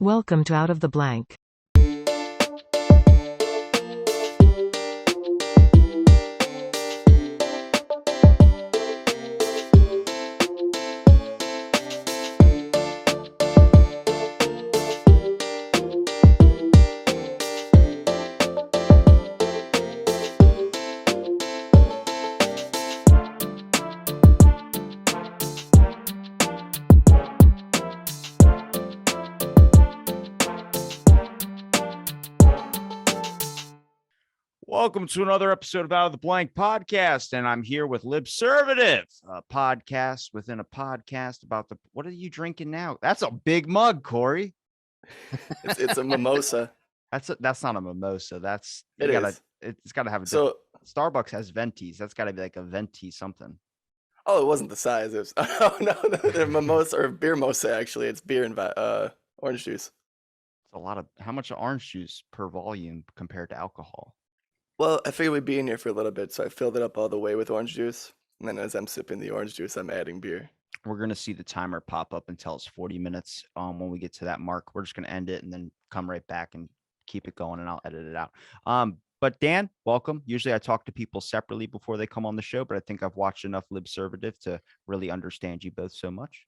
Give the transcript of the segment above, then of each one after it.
Welcome to Out of the Blank. Welcome to another episode of Out of the Blank podcast, and I'm here with Libservative, a podcast within a podcast about the. What are you drinking now? That's a big mug, Corey. It's a mimosa. That's not a mimosa. That's It's got to have a. So Starbucks has ventis. That's got to be like a venti something. it wasn't the size. It was no, they're mimosa or beer mosa. Actually, it's beer and orange juice. It's a lot of how much orange juice per volume compared to alcohol. Well, I figured we'd be in here for a little bit, so I filled it up all the way with orange juice, and then as I'm sipping the orange juice, I'm adding beer. We're gonna see the timer pop up and tell us 40 minutes. When we get to that mark, we're just gonna end it and then come right back and keep it going, and I'll edit it out. But Dan, welcome. Usually I talk to people separately before they come on the show, but I think I've watched enough Libservative to really understand you both so much.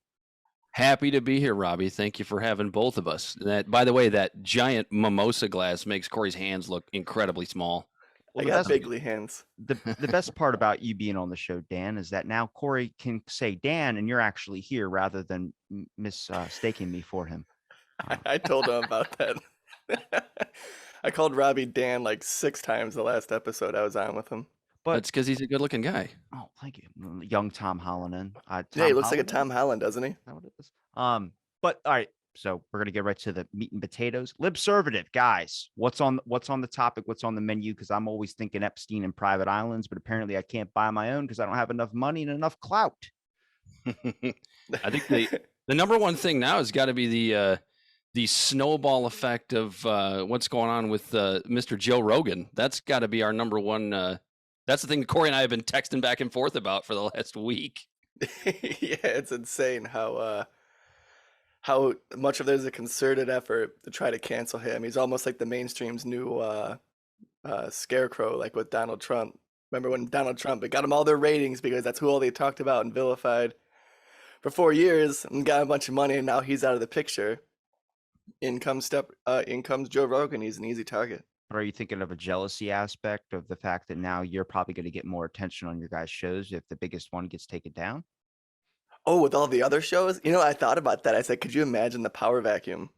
Happy to be here, Robbie. Thank you for having both of us. That, by the way, that giant mimosa glass makes Corey's hands look incredibly small. I got bigly hands. The best part about you being on the show, Dan, is that now Corey can say Dan, and you're actually here rather than mistaking me for him. I told him about that. I called Robbie Dan like 6 times the last episode I was on with him. But it's because he's a good-looking guy. Oh, thank you, young Tom Holland. Yeah, he looks like a Tom Holland, doesn't he? Is that what it is? But all right. So we're gonna get right to the meat and potatoes. Libservative, guys. What's on the topic? What's on the menu? Because I'm always thinking Epstein and private islands, but apparently I can't buy my own because I don't have enough money and enough clout. I think the number one thing now has got to be the snowball effect of what's going on with Mr. Joe Rogan. That's got to be our number one. That's the thing that Corey and I have been texting back and forth about for the last week. Yeah, it's insane how much of there's a concerted effort to try to cancel him. He's almost like the mainstream's new scarecrow, like with Donald Trump. Remember when Donald Trump, it got him all their ratings because that's who all they talked about and vilified for 4 years and got a bunch of money, and now he's out of the picture. In comes Joe Rogan. He's an easy target. But are you thinking of a jealousy aspect of the fact that now you're probably going to get more attention on your guys' shows if the biggest one gets taken down? Oh, with all the other shows? I thought about that. I said, could you imagine the power vacuum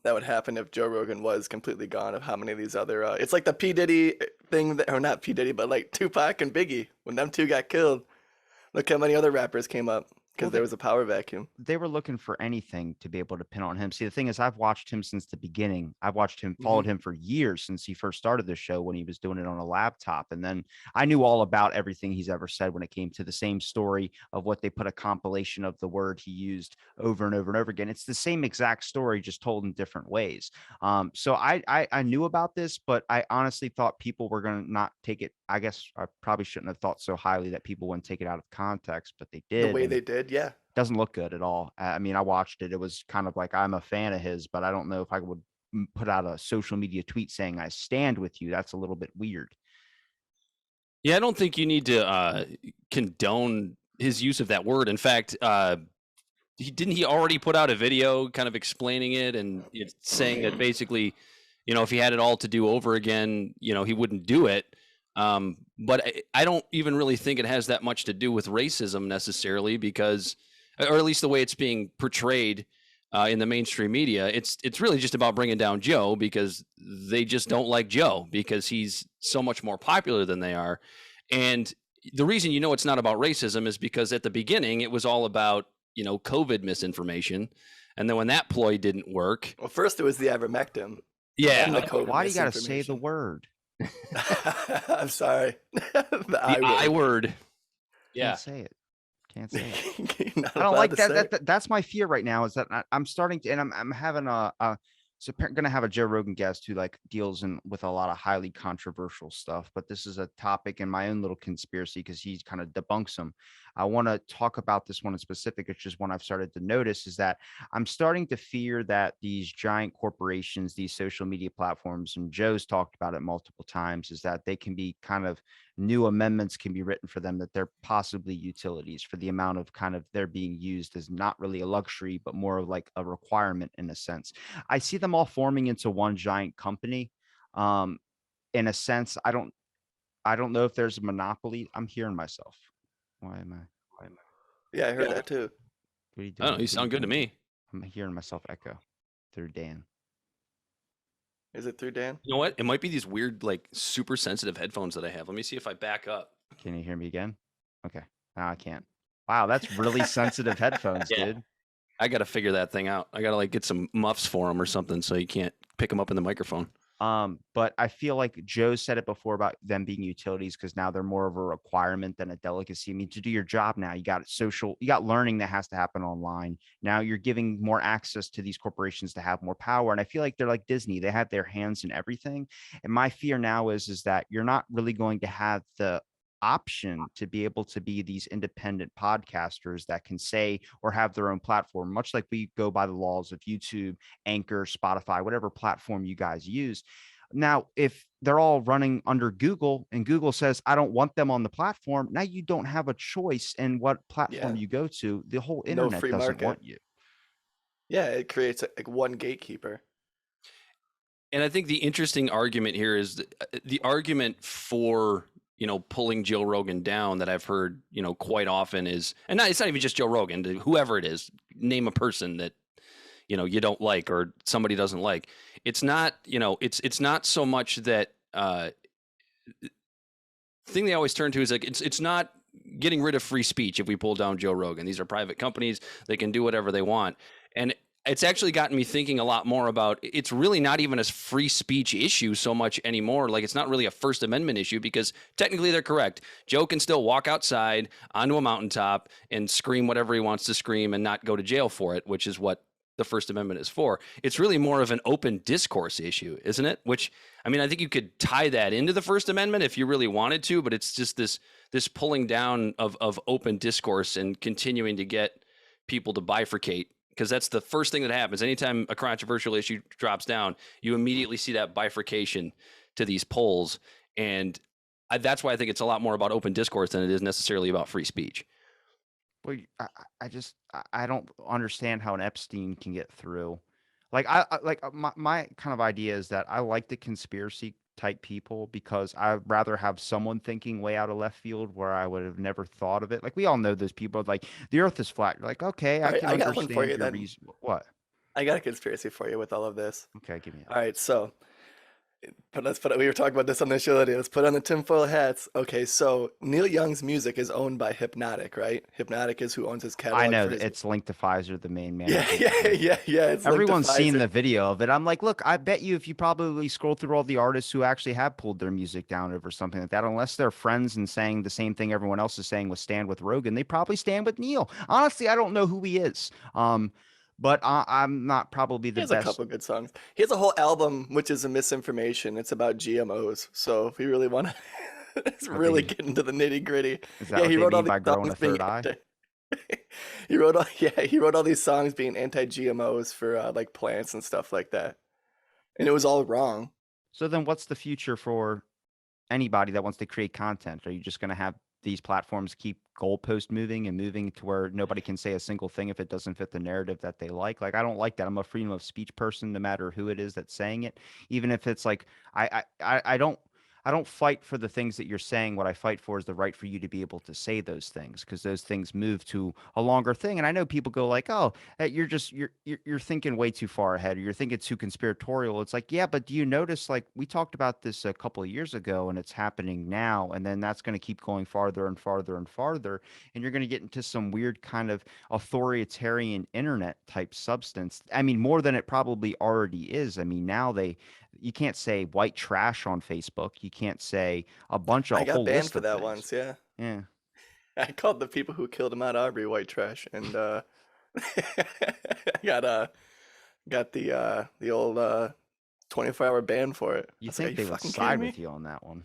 that would happen if Joe Rogan was completely gone, of how many of these other... it's like the P. Diddy thing, or not P. Diddy, but like Tupac and Biggie. When them two got killed, look how many other rappers came up because there was a power vacuum. They were looking for anything to be able to pin on him. See, the thing is, I've watched him since the beginning. I've watched him, followed him for years since he first started the show when he was doing it on a laptop. And then I knew all about everything he's ever said when it came to the same story of what they put a compilation of the word he used over and over and over again. It's the same exact story, just told in different ways. So I knew about this, but I honestly thought people were going to not take it. I guess I probably shouldn't have thought so highly that people wouldn't take it out of context, but they did. The way they did, yeah. Doesn't look good at all. I mean, I watched it. It was kind of like, I'm a fan of his, but I don't know if I would put out a social media tweet saying I stand with you. That's a little bit weird. Yeah, I don't think you need to condone his use of that word. In fact, didn't he already put out a video kind of explaining it and saying that basically, if he had it all to do over again, he wouldn't do it. But I don't even really think it has that much to do with racism necessarily, because, or at least the way it's being portrayed in the mainstream media, it's really just about bringing down Joe because they just don't like Joe because he's so much more popular than they are. And the reason it's not about racism is because at the beginning it was all about, COVID misinformation. And then when that ploy didn't work. Well, first it was the ivermectin. Yeah. Why do you got to say the word? I'm sorry. the I word. Yeah. Can't say it. I don't like that. That's my fear right now, is that I'm starting to, and I'm having so going to have a Joe Rogan guest who deals with a lot of highly controversial stuff, but this is a topic in my own little conspiracy because he kind of debunks them. I want to talk about this one in specific. It's just one I've started to notice is that I'm starting to fear that these giant corporations, these social media platforms, and Joe's talked about it multiple times, is that they can be kind of new amendments can be written for them that they're possibly utilities for the amount of kind of they're being used as not really a luxury, but more of like a requirement in a sense. I see them all forming into one giant company. Um, in a sense, I don't know if there's a monopoly. I'm hearing myself. Why am I? Why am I? Yeah, I heard that too. What are you I don't know. doing? You sound good to me. I'm hearing myself echo through Dan. Is it through Dan? You know what? It might be these weird, like super sensitive headphones that I have. Let me see if I back up. Can you hear me again? Okay. Now I can't. Wow, that's really sensitive headphones, Yeah. dude. I got to figure that thing out. I got to like get some muffs for them or something so you can't pick them up in the microphone. But I feel like Joe said it before about them being utilities because now they're more of a requirement than a delicacy. I mean, to do your job now, you got social, you got learning that has to happen online. Now you're giving more access to these corporations to have more power. And I feel like they're like Disney, they have their hands in everything. And my fear now is that you're not really going to have the option to be able to be these independent podcasters that can say or have their own platform, much like we go by the laws of YouTube, Anchor, Spotify, whatever platform you guys use. Now, if they're all running under Google and Google says, I don't want them on the platform, now you don't have a choice in what platform Yeah. you go to. The whole No internet free doesn't market. want you. Yeah, it creates like one gatekeeper. And I think the interesting argument here is the argument for, you know, pulling Joe Rogan down that I've heard, you know, quite often is, and not, it's not even just Joe Rogan, whoever it is, name a person that, you know, you don't like or somebody doesn't like. It's not, you know, it's not so much that thing they always turn to is like it's not getting rid of free speech if we pull down Joe Rogan. These are private companies; they can do whatever they want, and it's actually gotten me thinking a lot more about it's really not even a free speech issue so much anymore. Like it's not really a First Amendment issue because technically they're correct. Joe can still walk outside onto a mountaintop and scream whatever he wants to scream and not go to jail for it, which is what the First Amendment is for. It's really more of an open discourse issue, isn't it? Which, I mean, I think you could tie that into the First Amendment if you really wanted to, but it's just this pulling down of open discourse and continuing to get people to bifurcate, because that's the first thing that happens. Anytime a controversial issue drops down, you immediately see that bifurcation to these polls. And that's why I think it's a lot more about open discourse than it is necessarily about free speech. Well, I don't understand how an Epstein can get through. Like my kind of idea is that I like the conspiracy type people because I'd rather have someone thinking way out of left field where I would have never thought of it. Like we all know those people like the earth is flat. You're like, okay, All I right, can I got one for understand you your then. reason. What? I got a conspiracy for you with all of this. Okay, give me All right, so we were talking about this on the show today. Let's put on the tinfoil hats. Okay, so Neil Young's music is owned by Hypnotic, right? Hypnotic is who owns his catalog. I know for that his... it's linked to Pfizer, the main Yeah, management yeah, company. yeah. It's Everyone's linked to seen Pfizer. the video of it. I'm like, look, I bet you if you probably scroll through all the artists who actually have pulled their music down over something like that, unless they're friends and saying the same thing everyone else is saying with stand with Rogan, they probably stand with Neil. Honestly, I don't know who he is. But I'm not probably He the has a best. couple good songs. He has a whole album which is a misinformation. It's about GMOs. So if you really want to, it's What really they get into the nitty gritty. is that Yeah, what he they wrote all mean these by growing a songs being third eye? he wrote all these songs being anti-GMOs for like plants and stuff like that, and it was all wrong. So then what's the future for anybody that wants to create content? Are you just going to have these platforms keep goalpost moving and moving to where nobody can say a single thing if it doesn't fit the narrative that they like? Like, I don't like that. I'm a freedom of speech person, no matter who it is that's saying it, even if it's like, I don't fight for the things that you're saying. What I fight for is the right for you to be able to say those things because those things move to a longer thing. And I know people go like, "Oh, you're thinking way too far ahead, or you're thinking too conspiratorial." It's like, yeah, but do you notice like we talked about this a couple of years ago, and it's happening now, and then that's going to keep going farther and farther and farther, and you're going to get into some weird kind of authoritarian internet type substance. I mean, more than it probably already is. I mean, now you can't say white trash on Facebook. You can't say a bunch of I a got whole banned list for of that things. once. Yeah, Yeah. I called the people who killed Ahmaud Arbery white trash, and I got the old 24-hour ban for it. I You was like, "Are think you they would fucking kidding side with me?" you on that one?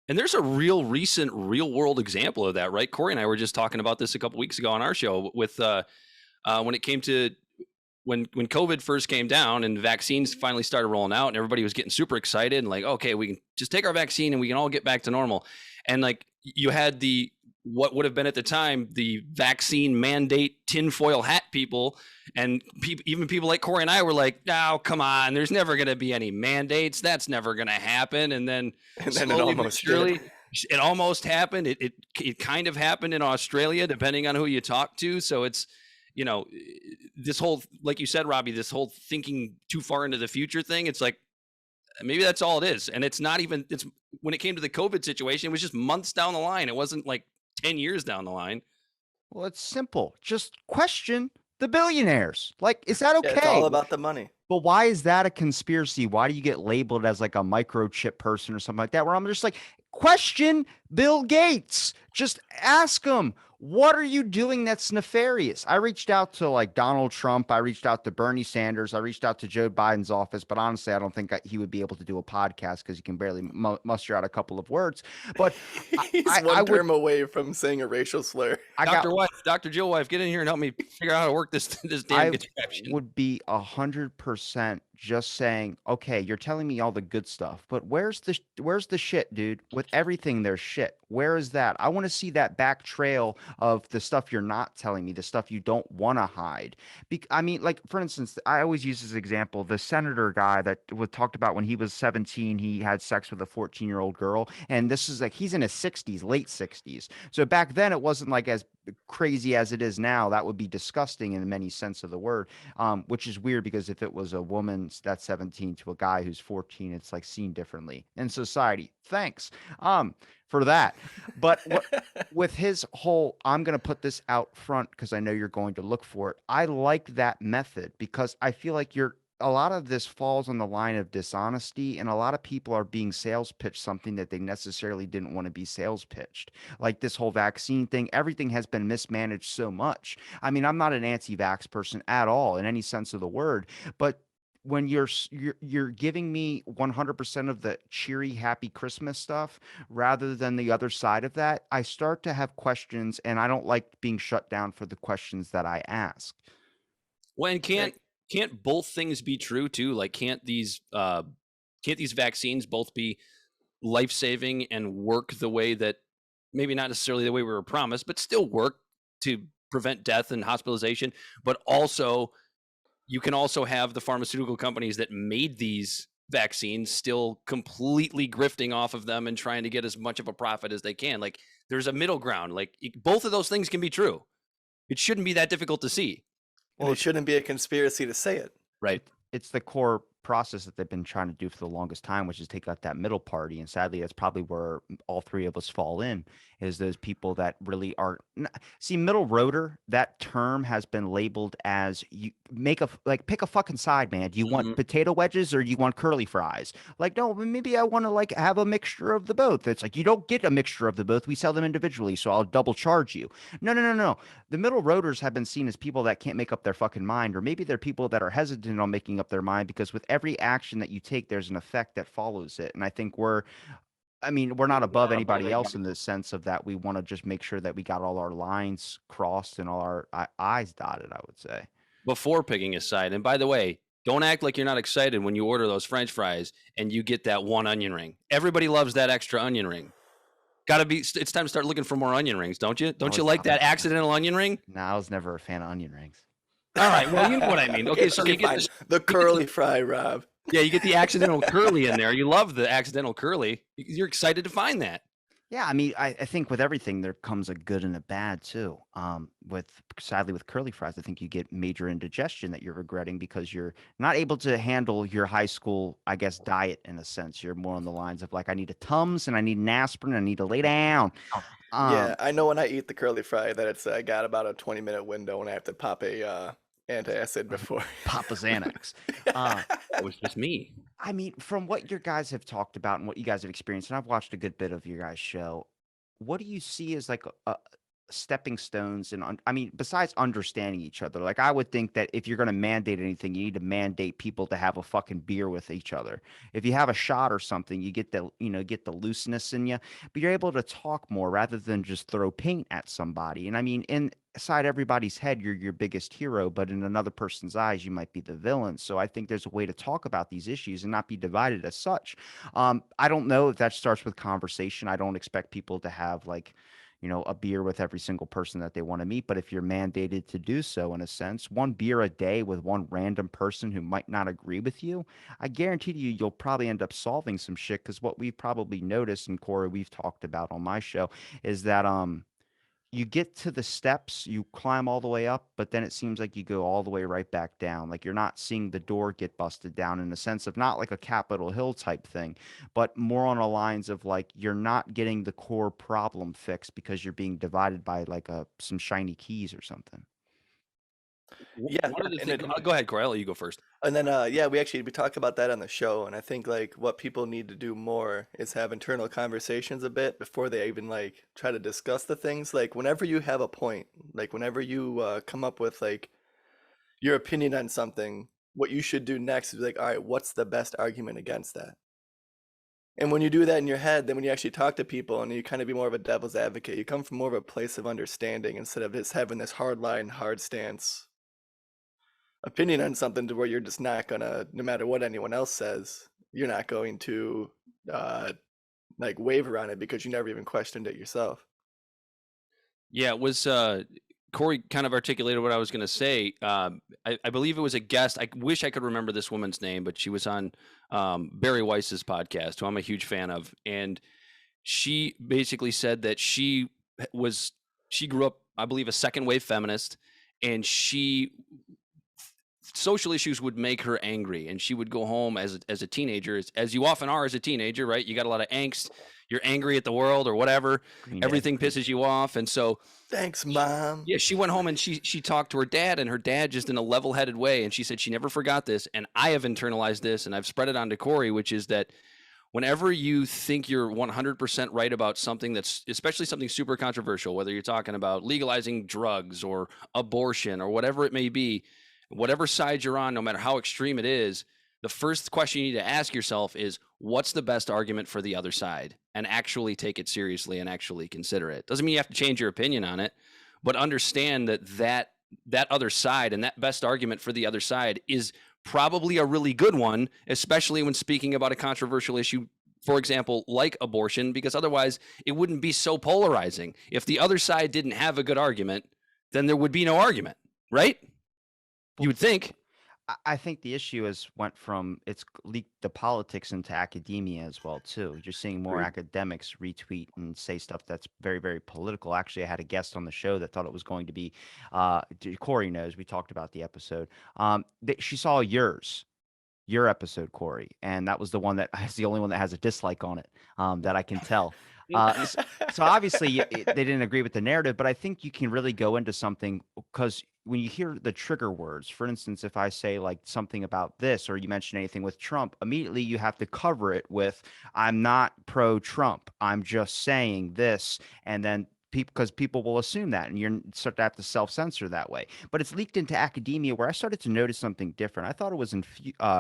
And there's a real recent real world example of that, right? Corey and I were just talking about this a couple weeks ago on our show with when it came to when COVID first came down and vaccines finally started rolling out and everybody was getting super excited and like, okay, we can just take our vaccine and we can all get back to normal. And like you had the what would have been at the time the vaccine mandate tinfoil hat people, and even people like Corey and I were like, "Oh, come on! There's never going to be any mandates. That's never going to happen." And then it almost surely it almost happened. It kind of happened in Australia, depending on who you talk to. So it's this whole, like you said, Robbie, this whole thinking too far into the future thing. It's like maybe that's all it is, and it's not even. It's when it came to the COVID situation, it was just months down the line. It wasn't like 10 years down the line. Well, it's simple. Just question the billionaires. Like, is that okay? Yeah, it's all about the money. But why is that a conspiracy? Why do you get labeled as like a microchip person or something like that? Where I'm just like, question Bill Gates. Just ask him, what are you doing that's nefarious? I reached out to like Donald Trump. I reached out to Bernie Sanders. I reached out to Joe Biden's office. But honestly, I don't think he would be able to do a podcast because he can barely muster out a couple of words. But he's one term away from saying a racial slur. Dr. Jill Wife, get in here and help me figure out how to work this damn contraption. I would be 100% just saying, okay, you're telling me all the good stuff, but where's the shit, dude? With everything, there's shit. Where is that? I want to see that back trail of the stuff you're not telling me, the stuff you don't want to hide. I mean, like, for instance, I always use this example, the senator guy that was talked about when he was 17, he had sex with a 14-year-old girl. And this is like, he's in his 60s, late 60s. So back then it wasn't like as crazy as it is now. That would be disgusting in many sense of the word, which is weird because if it was a woman that's 17 to a guy who's 14, it's like seen differently in society. Thanks for that. But with his whole, I'm going to put this out front because I know you're going to look for it. I like that method because I feel like a lot of this falls on the line of dishonesty, and a lot of people are being sales pitched something that they necessarily didn't want to be sales pitched. Like this whole vaccine thing, everything has been mismanaged so much. I mean, I'm not an anti-vax person at all in any sense of the word, but when you're giving me 100% of the cheery, happy Christmas stuff rather than the other side of that, I start to have questions, and I don't like being shut down for the questions that I ask. Well, and can't both things be true too? Like, can't these vaccines both be life-saving and work the way that maybe not necessarily the way we were promised, but still work to prevent death and hospitalization, but also you can also have the pharmaceutical companies that made these vaccines still completely grifting off of them and trying to get as much of a profit as they can. Like, there's a middle ground. Like, both of those things can be true. It shouldn't be that difficult to see. Well, it shouldn't be a conspiracy to say it. Right. It's the core process that they've been trying to do for the longest time, which is take out that middle party. And sadly, that's probably where all three of us fall in, is those people that really are see, middle roader, that term has been labeled as you pick a fucking side, man. Do you want potato wedges or you want curly fries? Like, no, maybe I want to like have a mixture of the both. It's like, you don't get a mixture of the both. We sell them individually, so I'll double charge you. No. The middle roaders have been seen as people that can't make up their fucking mind, or maybe they're people that are hesitant on making up their mind because with every action that you take, there's an effect that follows it. And I think we're not above anybody else in the sense of that we want to just make sure that we got all our lines crossed and all our I's dotted, I would say. Before picking a side. And by the way, don't act like you're not excited when you order those French fries and you get that one onion ring. Everybody loves that extra onion ring. It's time to start looking for more onion rings, don't you? Don't you like that accidental onion ring? No, I was never a fan of onion rings. All right, well, you know what I mean. Okay, so you get the curly fry, Rob. Yeah, you get the accidental curly in there. You love the accidental curly. You're excited to find that. Yeah, I mean, I think with everything there comes a good and a bad too. Sadly with curly fries, I think you get major indigestion that you're regretting because you're not able to handle your high school, I guess, diet in a sense. You're more on the lines of like, I need a Tums and I need an aspirin. I need to lay down. Yeah, I know when I eat the curly fry that I got about a 20-minute window and I have to pop a antacid before. Papa Xanax. It was just me. I mean, from what your guys have talked about and what you guys have experienced, and I've watched a good bit of your guys' show, what do you see as like stepping stones and I mean, besides understanding each other, like I would think that if you're going to mandate anything, you need to mandate people to have a fucking beer with each other. If you have a shot or something, you get the, get the looseness in you, but you're able to talk more rather than just throw paint at somebody. And I mean, inside everybody's head, you're your biggest hero, but in another person's eyes, you might be the villain. So I think there's a way to talk about these issues and not be divided as such. I don't know if that starts with conversation. I don't expect people to have like, a beer with every single person that they want to meet. But if you're mandated to do so, in a sense, one beer a day with one random person who might not agree with you, I guarantee you'll probably end up solving some shit. Because what we've probably noticed, and Corey, we've talked about on my show, is that you get to the steps, you climb all the way up, but then it seems like you go all the way right back down. Like you're not seeing the door get busted down in the sense of not like a Capitol Hill type thing, but more on the lines of like you're not getting the core problem fixed because you're being divided by like some shiny keys or something. Yeah, One of the and things. it, Go ahead, Corey. I'll let you go first. and then yeah, we talk about that on the show, and I think like what people need to do more is have internal conversations a bit before they even like try to discuss the things. Like whenever you have a point, like whenever you come up with like your opinion on something, what you should do next is like, all right, what's the best argument against that? And when you do that in your head, then when you actually talk to people and you kind of be more of a devil's advocate, you come from more of a place of understanding instead of just having this hard line, hard stance opinion on something to where you're just not gonna, no matter what anyone else says, you're not going to uh, like waver on it because you never even questioned it yourself. Yeah, it was Corey kind of articulated what I was going to say. I believe it was a guest. I wish I could remember this woman's name, but she was on Barry Weiss's podcast, who I'm a huge fan of, and she basically said that she grew up, I believe, a second wave feminist, and social issues would make her angry, and she would go home as a teenager, as you often are as a teenager, right? You got a lot of angst, you're angry at the world or whatever, Green Day. everything pisses you off, and so Thanks, Mom. yeah, she went home and she talked to her dad, and her dad just in a level-headed way, and she said she never forgot this, and I have internalized this, and I've spread it on to Corey, which is that whenever you think you're 100% right about something that's especially something super controversial, whether you're talking about legalizing drugs or abortion or whatever it may be, whatever side you're on, no matter how extreme it is, the first question you need to ask yourself is, what's the best argument for the other side? And actually take it seriously and actually consider it. Doesn't mean you have to change your opinion on it, but understand that other side and that best argument for the other side is probably a really good one, especially when speaking about a controversial issue, for example, like abortion, because otherwise it wouldn't be so polarizing. If the other side didn't have a good argument, then there would be no argument, right? You would think. I think the issue is went from it's leaked the politics into academia as well too. You're seeing more Agreed. academics retweet and say stuff that's very, very political. Actually, I had a guest on the show that thought it was going to be. Corey knows we talked about the episode. She saw your episode, Corey, and that was the one that is the only one that has a dislike on it, that I can tell. So obviously they didn't agree with the narrative, but I think you can really go into something because when you hear the trigger words, for instance, if I say like something about this or you mention anything with Trump, immediately you have to cover it with, I'm not pro Trump. I'm just saying this. And then because people will assume that and you start to have to self-censor that way. But it's leaked into academia where I started to notice something different. I thought it was in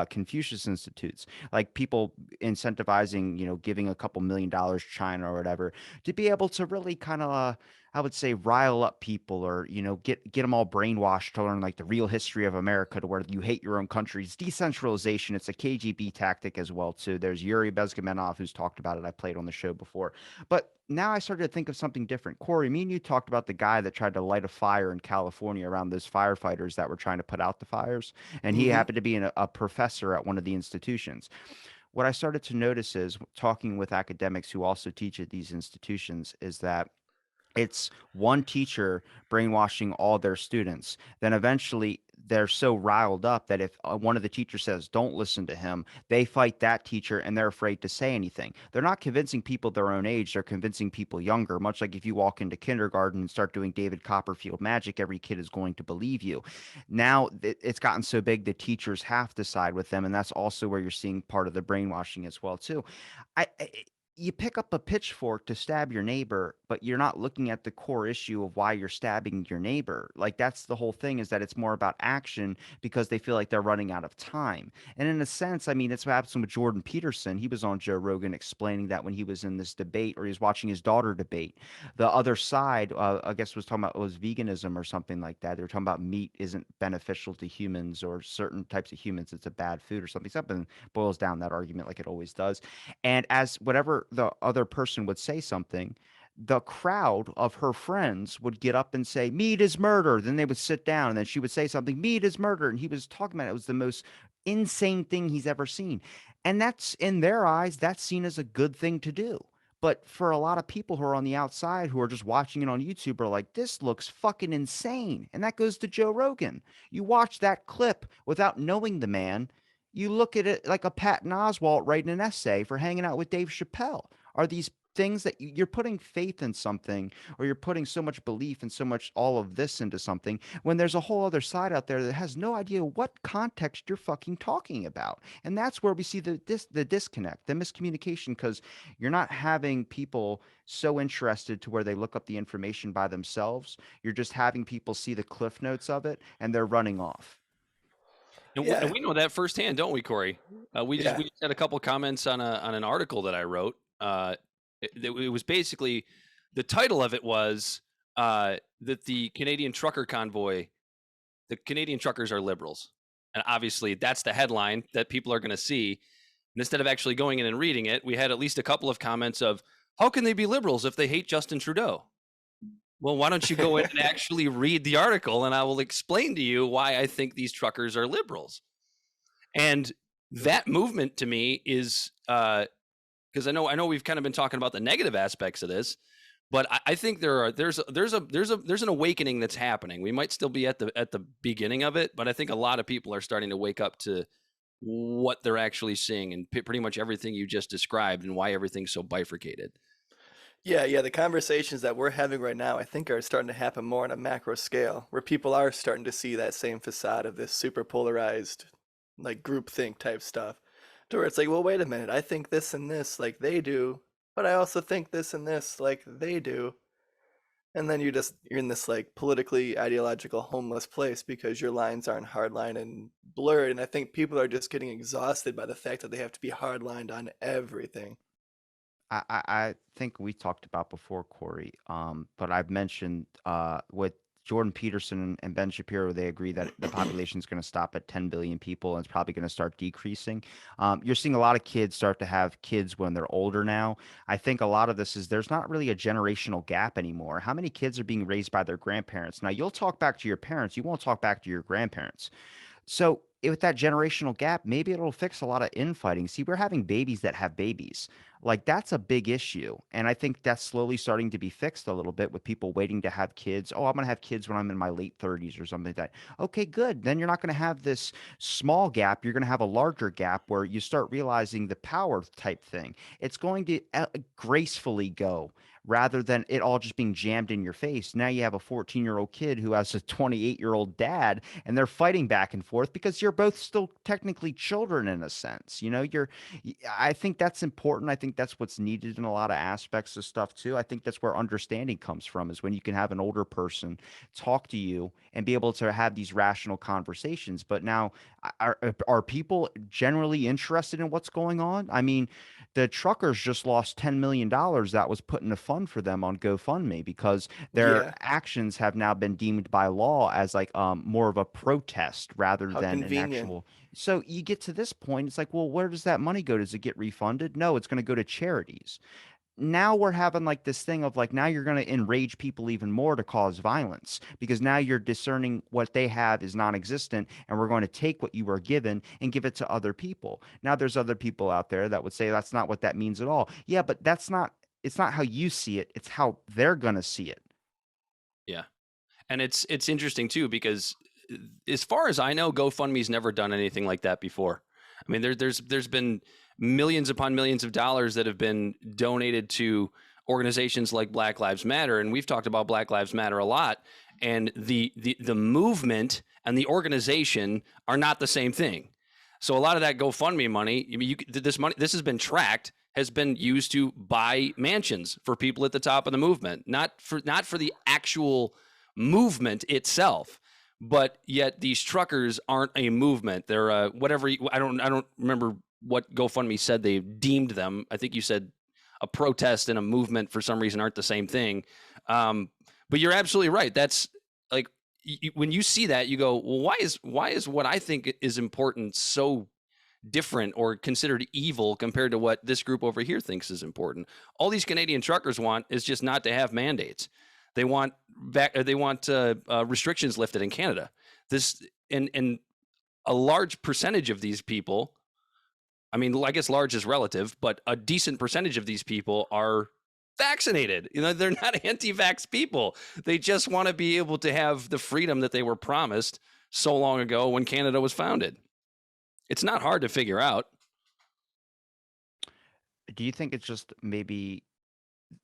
Confucius Institutes, like people incentivizing, giving a couple $1 million to China or whatever to be able to really kind of I would say rile up people or get them all brainwashed to learn like the real history of America to where you hate your own country. It's decentralization. It's a KGB tactic as well too. There's Yuri Bezgamenov who's talked about it. I played on the show before, but now I started to think of something different. Corey, me and you talked about the guy that tried to light a fire in California around those firefighters that were trying to put out the fires, and he Mm-hmm. happened to be a professor at one of the institutions. What I started to notice is talking with academics who also teach at these institutions is that it's one teacher brainwashing all their students. Then eventually they're so riled up that if one of the teachers says, don't listen to him, they fight that teacher and they're afraid to say anything. They're not convincing people their own age, they're convincing people younger. Much like if you walk into kindergarten and start doing David Copperfield magic, every kid is going to believe you. Now it's gotten so big the teachers have to side with them. And that's also where you're seeing part of the brainwashing as well, too. I you pick up a pitchfork to stab your neighbor, but you're not looking at the core issue of why you're stabbing your neighbor. Like that's the whole thing, is that it's more about action because they feel like they're running out of time. And in a sense, I mean, it's what happened with Jordan Peterson. He was on Joe Rogan explaining that when he was in this debate, or he was watching his daughter debate, the other side, I guess, was talking about, it was veganism or something like that. They were talking about meat isn't beneficial to humans, or certain types of humans, it's a bad food or something. Something boils down that argument like it always does. And as whatever the other person would say something, the crowd of her friends would get up and say, meat is murder. Then they would sit down, and then she would say something, meat is murder. And he was talking about it. It was the most insane thing he's ever seen. And that's, in their eyes, that's seen as a good thing to do. But for a lot of people who are on the outside, who are just watching it on YouTube, are like, this looks fucking insane. And that goes to Joe Rogan. You watch that clip without knowing the man, you look at it like a Patton Oswalt writing an essay for hanging out with Dave Chappelle. Are these things that you're putting faith in something, or you're putting so much belief and so much all of this into something, when there's a whole other side out there that has no idea what context you're fucking talking about? And that's where we see the disconnect, the miscommunication, because you're not having people so interested to where they look up the information by themselves. You're just having people see the cliff notes of it and they're running off. And Yeah. we know that firsthand, don't we, Corey? We just had a couple comments on an article that I wrote. It was basically, the title of it was that the Canadian trucker convoy, the Canadian truckers are liberals, and obviously that's the headline that people are going to see. And instead of actually going in and reading it, we had at least a couple of comments of, how can they be liberals if they hate Justin Trudeau? Well, why don't you go in and actually read the article, and I will explain to you why I think these truckers are liberals. And that movement to me is, because I know we've kind of been talking about the negative aspects of this, but I think there's an awakening that's happening. We might still be at the beginning of it, but I think a lot of people are starting to wake up to what they're actually seeing, and pretty much everything you just described, and why everything's so bifurcated. Yeah, the conversations that we're having right now, I think, are starting to happen more on a macro scale, where people are starting to see that same facade of this super polarized, like, groupthink type stuff, to where it's like, well, wait a minute, I think this and this like they do, but I also think this and this like they do. And then you're in this like politically ideological homeless place because your lines aren't hardline and blurred. And I think people are just getting exhausted by the fact that they have to be hardlined on everything. I think we talked about before, Corey, but I've mentioned with Jordan Peterson and Ben Shapiro, they agree that the population is going to stop at 10 billion people, and it's probably going to start decreasing. You're seeing a lot of kids start to have kids when they're older now. I think a lot of this is there's not really a generational gap anymore. How many kids are being raised by their grandparents? Now, you'll talk back to your parents, you won't talk back to your grandparents. So with that generational gap, maybe it'll fix a lot of infighting. See, we're having babies that have babies. Like that's a big issue. And I think that's slowly starting to be fixed a little bit with people waiting to have kids. Oh, I'm going to have kids when I'm in my late 30s or something like that. Okay, good. Then you're not going to have this small gap. You're going to have a larger gap where you start realizing the power type thing. It's going to gracefully go, rather than it all just being jammed in your face. Now you have a 14-year-old kid who has a 28-year-old dad, and they're fighting back and forth because you're both still technically children in a sense. You know, I think that's important. I think that's what's needed in a lot of aspects of stuff too. I think that's where understanding comes from, is when you can have an older person talk to you and be able to have these rational conversations. But now, are people generally interested in what's going on? I mean, the truckers just lost $10 million that was put in a fund for them on GoFundMe, because their Yeah, actions have now been deemed by law as like more of a protest rather how than an convenient. actual. So you get to this point, it's like, well, where does that money go? Does it get refunded? No, it's going to go to charities. Now we're having like this thing of like, now you're going to enrage people even more to cause violence, because now you're discerning what they have is non-existent, and we're going to take what you were given and give it to other people. Now there's other people out there that would say that's not what that means at all. Yeah, but it's not how you see it, it's how they're going to see it. Yeah. And it's interesting too, because as far as I know, GoFundMe's never done anything like that before. I mean, there's been millions upon millions of dollars that have been donated to organizations like Black Lives Matter, and we've talked about Black Lives Matter a lot. And the movement and the organization are not the same thing. So a lot of that GoFundMe money, I mean, this has been tracked, has been used to buy mansions for people at the top of the movement, not for the actual movement itself. But yet these truckers aren't a movement. They're whatever. I don't remember what GoFundMe said they deemed them. I think you said a protest and a movement for some reason aren't the same thing. But you're absolutely right. That's like when you see that, you go, well, why is what I think is important so different or considered evil compared to what this group over here thinks is important? All these Canadian truckers want is just not to have mandates. They want restrictions lifted in Canada. This and a large percentage of these people, I mean, I guess large is relative, but a decent percentage of these people are vaccinated. You know, they're not anti-vax people. They just want to be able to have the freedom that they were promised so long ago when Canada was founded. It's not hard to figure out. Do you think it's just maybe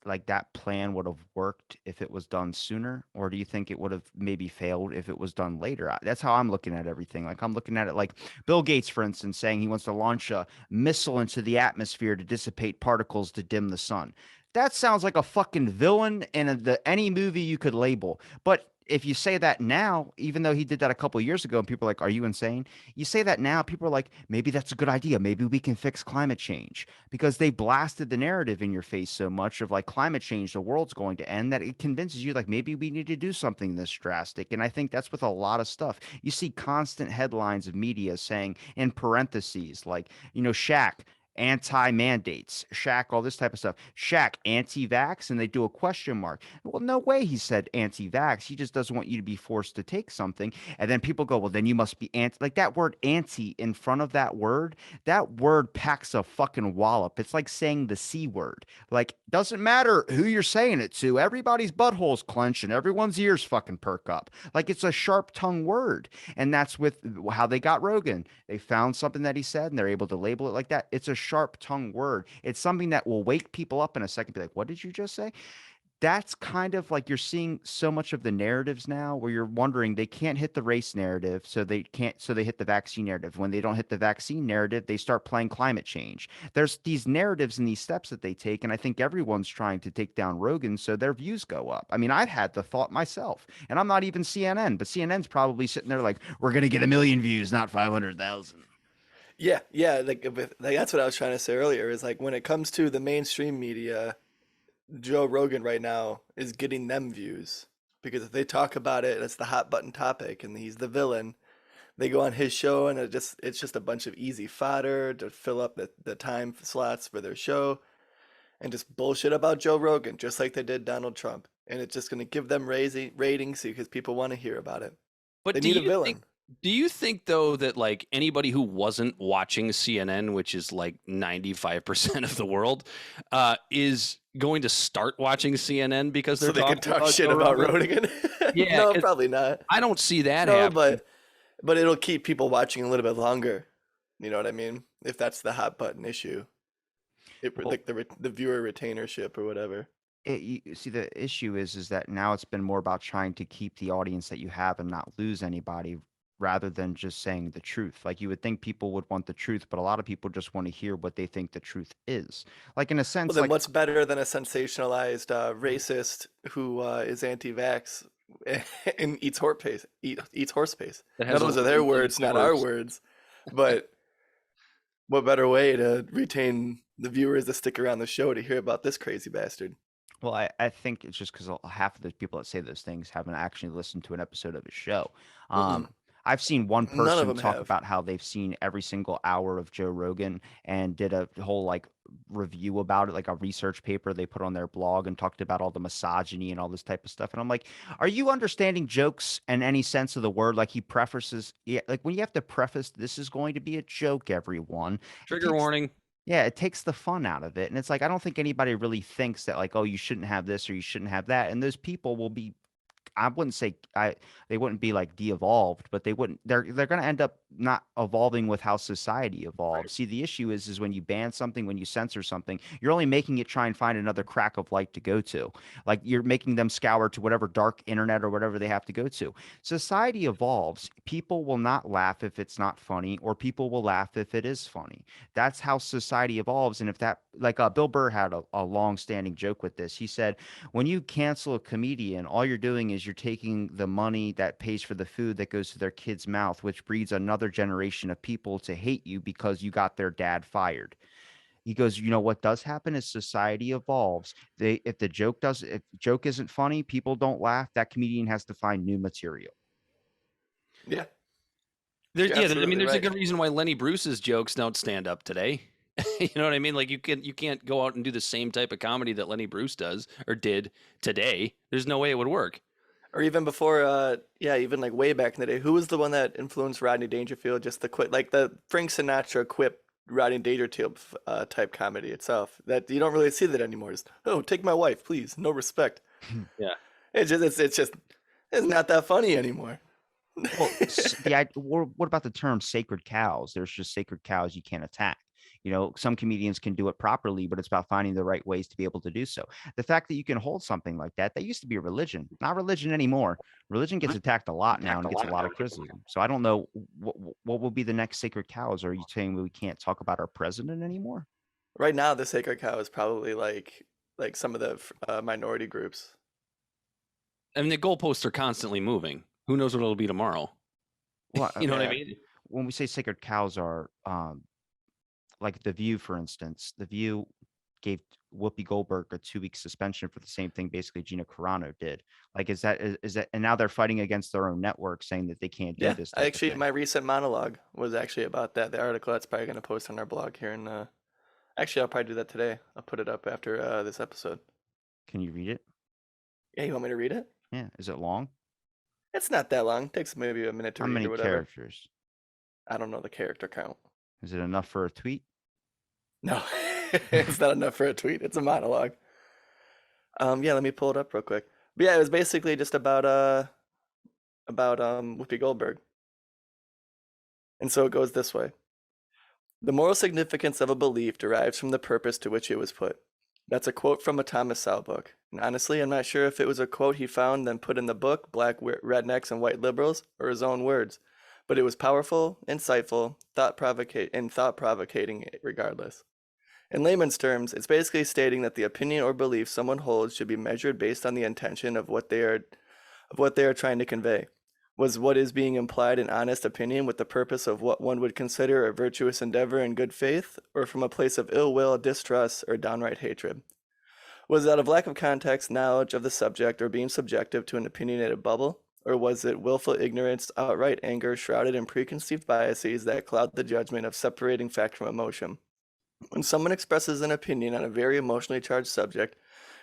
like that plan would have worked if it was done sooner, or do you think it would have maybe failed if it was done later? That's how I'm looking at everything. Like I'm looking at it like Bill Gates, for instance, saying he wants to launch a missile into the atmosphere to dissipate particles to dim the sun. That sounds like a fucking villain in any movie you could label. But if you say that now, even though he did that a couple of years ago and people are like, are you insane? You say that now, people are like, maybe that's a good idea. Maybe we can fix climate change, because they blasted the narrative in your face so much of like climate change, the world's going to end, that it convinces you like maybe we need to do something this drastic. And I think that's with a lot of stuff. You see constant headlines of media saying in parentheses, like, Shaq, anti-mandates, Shaq, all this type of stuff. Shaq, anti-vax, and they do a question mark. Well, no way he said anti-vax. He just doesn't want you to be forced to take something. And then people go, well, then you must be anti. Like that word anti in front of that word packs a fucking wallop. It's like saying the C word. Like, doesn't matter who you're saying it to. Everybody's buttholes clench and everyone's ears fucking perk up. Like it's a sharp tongue word. And that's with how they got Rogan. They found something that he said and they're able to label it like that. It's a sharp tongue word. It's something that will wake people up in a second, be like, what did you just say? That's kind of like you're seeing so much of the narratives now where you're wondering they can't hit the race narrative, so they hit the vaccine narrative. When they don't hit the vaccine narrative, they start playing climate change. There's these narratives and these steps that they take, and I think everyone's trying to take down Rogan so their views go up. I mean, I've had the thought myself, and I'm not even CNN, but CNN's probably sitting there like, we're gonna get 1 million views, not 500,000. Yeah, like that's what I was trying to say earlier. Is like when it comes to the mainstream media, Joe Rogan right now is getting them views because if they talk about it, it's the hot button topic, and he's the villain. They go on his show, and it's just a bunch of easy fodder to fill up the time slots for their show, and just bullshit about Joe Rogan, just like they did Donald Trump, and it's just going to give them ratings because people want to hear about it. But they need a villain. Do you think though that like anybody who wasn't watching CNN, which is like 95% of the world, is going to start watching CNN because they're so they can talk shit about Rogan? Yeah, no, probably not. I don't see that happening. But it'll keep people watching a little bit longer. You know what I mean? If that's the hot button issue, like the viewer retainership or whatever. You see, the issue is that now it's been more about trying to keep the audience that you have and not lose anybody, rather than just saying the truth. Like you would think people would want the truth, but a lot of people just want to hear what they think the truth is. Like in a sense, well, then like what's better than a sensationalized racist who is anti-vax and eats horse paste? Eats horse paste. Those are their words, not our words. But what better way to retain the viewers to stick around the show to hear about this crazy bastard? Well, I think it's just because half of the people that say those things haven't actually listened to an episode of his show. I've seen one person talk about how they've seen every single hour of Joe Rogan and did a whole like review about it, like a research paper they put on their blog, and talked about all the misogyny and all this type of stuff. And I'm like, are you understanding jokes in any sense of the word? Like he prefaces, like when you have to preface, this is going to be a joke, everyone. Trigger warning. Yeah, it takes the fun out of it. And it's like, I don't think anybody really thinks that like, oh, you shouldn't have this or you shouldn't have that. And those people will be, I wouldn't say they wouldn't be like de-evolved, but they're going to end up not evolving with how society evolves. See, the issue is when you ban something, when you censor something, you're only making it try and find another crack of light to go to. Like you're making them scour to whatever dark internet or whatever they have to go to. Society evolves. People will not laugh if it's not funny, or people will laugh if it is funny. That's how society evolves. And if that, like Bill Burr had a long-standing joke with this. He said, when you cancel a comedian, all you're doing is you're taking the money that pays for the food that goes to their kid's mouth, which breeds another generation of people to hate you because you got their dad fired. He goes, you know what does happen is society evolves. If the joke isn't funny, people don't laugh. That comedian has to find new material. Yeah. There's, You're I mean, absolutely there's a right. good reason why Lenny Bruce's jokes don't stand up today. You know what I mean? Like you can't go out and do the same type of comedy that Lenny Bruce does or did today. There's no way it would work. Or even before, even like way back in the day, who was the one that influenced Rodney Dangerfield? Just the quip, like the Frank Sinatra quip Rodney Dangerfield type comedy itself. That you don't really see that anymore. Just, oh, take my wife, please. No respect. Yeah. It's not that funny anymore. Well, what about the term sacred cows? There's just sacred cows you can't attack. You know, some comedians can do it properly, but it's about finding the right ways to be able to do so. The fact that you can hold something like that used to be a religion, not religion anymore. Religion gets attacked a lot now and gets a lot of criticism. So I don't know what will be the next sacred cows. Are you saying we can't talk about our president anymore? Right now, the sacred cow is probably like some of the minority groups. I mean, the goalposts are constantly moving. Who knows what it'll be tomorrow? Well, You know what I Yeah. mean? when we say sacred cows are like The View, for instance, The View gave Whoopi Goldberg a 2-week suspension for the same thing basically Gina Carano did. Like, is that, and now they're fighting against their own network saying that they can't do Yeah, this type of thing. my recent monologue was actually about that. The article that's probably going to post on our blog here. And actually, I'll probably do that today. I'll put it up after this episode. Can you read it? Yeah, you want me to read it? Yeah. Is it long? It's not that long. It takes maybe a minute to How read many or whatever. characters? I don't know the character count. Is it enough for a tweet? No, it's not enough for a tweet. It's a monologue. Yeah, let me pull it up real quick. But yeah, it was basically just about Whoopi Goldberg. And so it goes this way. The moral significance of a belief derives from the purpose to which it was put. That's a quote from a Thomas Sowell book. And honestly, I'm not sure if it was a quote he found then put in the book, Black Rednecks and White Liberals, or his own words. But it was powerful, insightful, thought-provocating regardless. In layman's terms, it's basically stating that the opinion or belief someone holds should be measured based on the intention of what they are trying to convey. Was what is being implied an honest opinion with the purpose of what one would consider a virtuous endeavor in good faith, or from a place of ill will, distrust, or downright hatred? Was it out of lack of context, knowledge of the subject, or being subjective to an opinionated bubble? Or was it willful ignorance, outright anger, shrouded in preconceived biases that cloud the judgment of separating fact from emotion? When someone expresses an opinion on a very emotionally charged subject,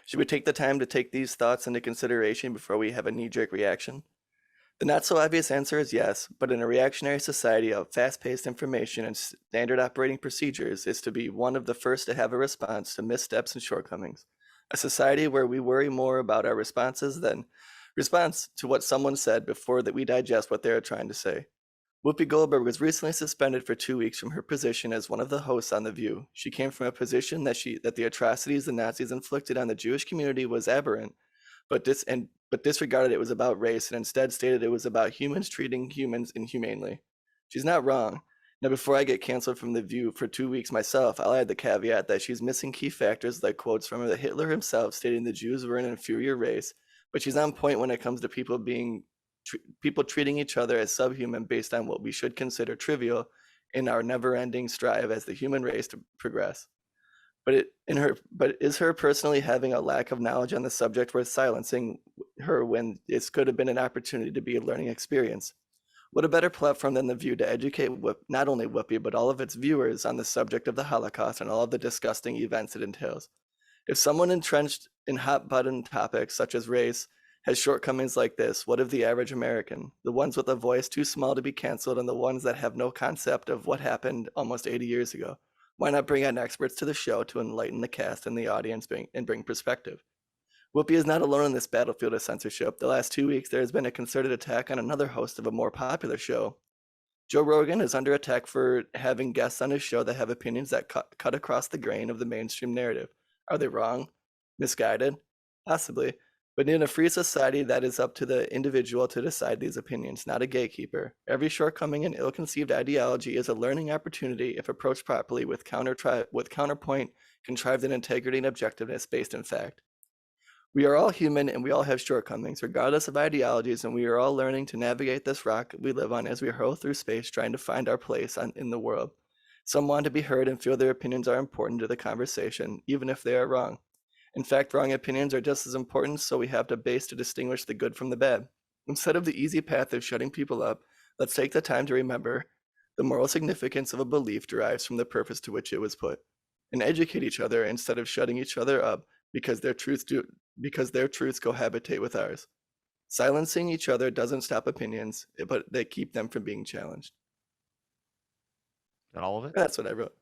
should we take the time to take these thoughts into consideration before we have a knee-jerk reaction? The not-so-obvious answer is yes, but in a reactionary society of fast-paced information and standard operating procedures is to be one of the first to have a response to missteps and shortcomings. A society where we worry more about our responses than response to what someone said before that we digest what they are trying to say. Whoopi Goldberg was recently suspended for 2 weeks from her position as one of the hosts on The View. She came from a position that the atrocities the Nazis inflicted on the Jewish community was aberrant, but disregarded it was about race and instead stated it was about humans treating humans inhumanely. She's not wrong. Now, before I get canceled from The View for 2 weeks myself, I'll add the caveat that she's missing key factors like quotes from Hitler himself stating the Jews were an inferior race, but she's on point when it comes to people treating each other as subhuman based on what we should consider trivial in our never-ending strive as the human race to progress. But is her personally having a lack of knowledge on the subject worth silencing her when it could have been an opportunity to be a learning experience? What a better platform than The View to educate not only Whoopi, but all of its viewers on the subject of the Holocaust and all of the disgusting events it entails. If someone entrenched in hot-button topics such as race has shortcomings like this, what of the average American? The ones with a voice too small to be canceled and the ones that have no concept of what happened almost 80 years ago. Why not bring on experts to the show to enlighten the cast and the audience and bring perspective? Whoopi is not alone in this battlefield of censorship. The last 2 weeks, there has been a concerted attack on another host of a more popular show, Joe Rogan is under attack for having guests on his show that have opinions that cut across the grain of the mainstream narrative. Are they wrong? Misguided? Possibly. But in a free society, that is up to the individual to decide these opinions, not a gatekeeper. Every shortcoming and ill-conceived ideology is a learning opportunity if approached properly with counterpoint, contrived in integrity and objectiveness based in fact. We are all human and we all have shortcomings, regardless of ideologies, and we are all learning to navigate this rock we live on as we hurl through space trying to find our place in the world. Some want to be heard and feel their opinions are important to the conversation, even if they are wrong. In fact, wrong opinions are just as important, so we have to base to distinguish the good from the bad. Instead of the easy path of shutting people up, let's take the time to remember the moral significance of a belief derives from the purpose to which it was put, and educate each other instead of shutting each other up because their truths cohabitate with ours. Silencing each other doesn't stop opinions, but they keep them from being challenged. Is that all of it? That's what I wrote.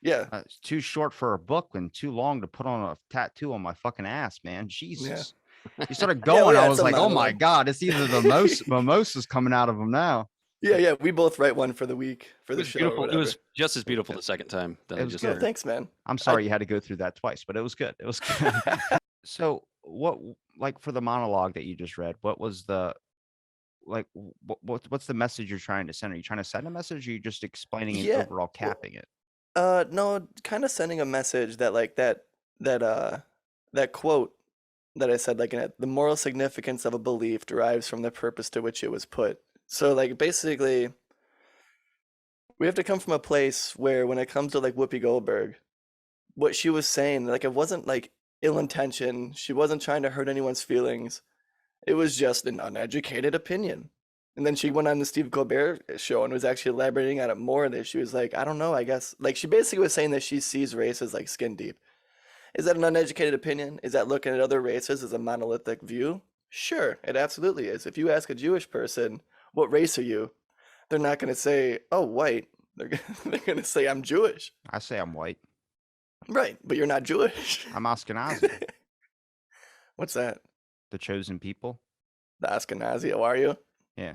Yeah. It's too short for a book and too long to put on a tattoo on my fucking ass, man. Jesus. Yeah. You started going, I was like, oh my God, it's either the mimosas coming out of them now. Yeah. We both write one for the week for the show. Beautiful. It was just as beautiful the second time. It was good. Thanks, man. I'm sorry you had to go through that twice, but it was good. It was good. So what, like for the monologue that you just read, what was the, like, what's the message you're trying to send? Are you trying to send a message or are you just explaining it overall, capping it? No, kind of sending a message that like that quote that I said, like, the moral significance of a belief derives from the purpose to which it was put. So like basically we have to come from a place where when it comes to like Whoopi Goldberg, what she was saying, like it wasn't like ill intention. She wasn't trying to hurt anyone's feelings. It was just an uneducated opinion. And then she went on the Steve Colbert show and was actually elaborating on it more. That she was like, I don't know, I guess. Like, she basically was saying that she sees race as like skin deep. Is that an uneducated opinion? Is that looking at other races as a monolithic view? Sure, it absolutely is. If you ask a Jewish person, what race are you? They're not going to say, oh, white. They're going to say, I'm Jewish. I say I'm white. Right, but you're not Jewish. I'm Ashkenazi. What's that? The chosen people. The Ashkenazi, are you? Yeah.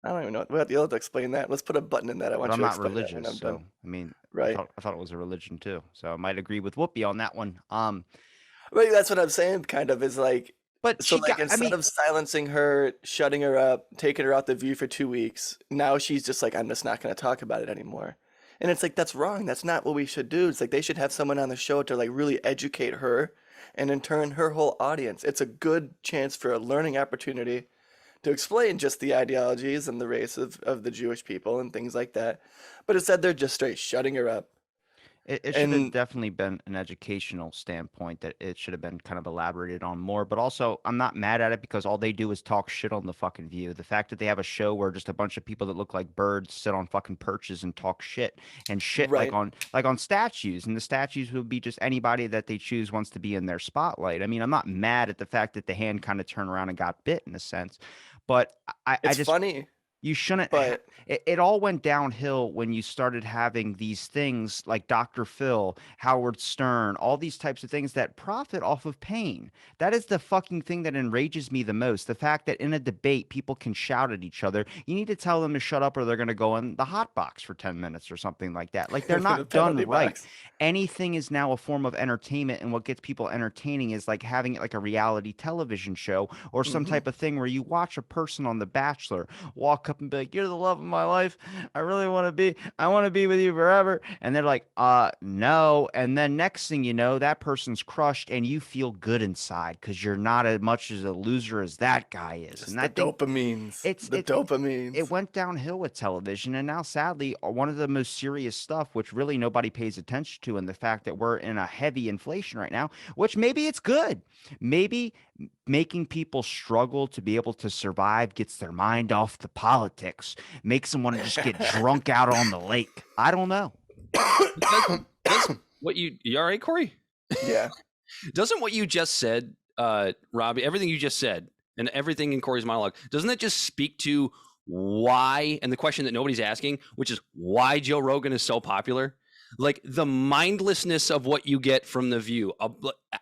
I don't even know. You'll have to explain that. Let's put a button in that. I want but you I'm to not explain religious, that so I mean, right. I thought it was a religion too. So I might agree with Whoopi on that one. Right, that's what I'm saying. Kind of is like, but so like instead of silencing her, shutting her up, taking her out the view for 2 weeks, now she's just like, I'm just not going to talk about it anymore. And it's like, that's wrong. That's not what we should do. It's like they should have someone on the show to like really educate her, and in turn her whole audience. It's a good chance for a learning opportunity to explain just the ideologies and the race of the Jewish people and things like that. But instead they're just straight shutting her up. It should have definitely been an educational standpoint that it should have been kind of elaborated on more. But also, I'm not mad at it because all they do is talk shit on the fucking View. The fact that they have a show where just a bunch of people that look like birds sit on fucking perches and talk shit right. like on statues, and the statues would be just anybody that they choose wants to be in their spotlight. I mean, I'm not mad at the fact that the hand kind of turned around and got bit in a sense, but it's funny. You shouldn't, but it all went downhill when you started having these things like Dr. Phil, Howard Stern, all these types of things that profit off of pain. That is the fucking thing that enrages me the most. The fact that in a debate, people can shout at each other. You need to tell them to shut up or they're going to go in the hot box for 10 minutes or something like that. Like, they're not done right. Box. Anything is now a form of entertainment, and what gets people entertaining is like having it like a reality television show or some type of thing where you watch a person on The Bachelor walk up and be like, you're the love of my life. I want to be with you forever. And they're like, no. And then next thing you know, that person's crushed and you feel good inside because you're not as much as a loser as that guy is. And that dopamines. Dopamines. It went downhill with television. And now, sadly, one of the most serious stuff, which really nobody pays attention to, and the fact that we're in a heavy inflation right now, which maybe it's good. Maybe making people struggle to be able to survive gets their mind off the politics, makes them want to just get drunk out on the lake. I don't know. What you all right, Corey? Yeah. Doesn't what you just said, Robbie, everything you just said and everything in Corey's monologue, doesn't that just speak to why, and the question that nobody's asking, which is why Joe Rogan is so popular? like the mindlessness of what you get from The View.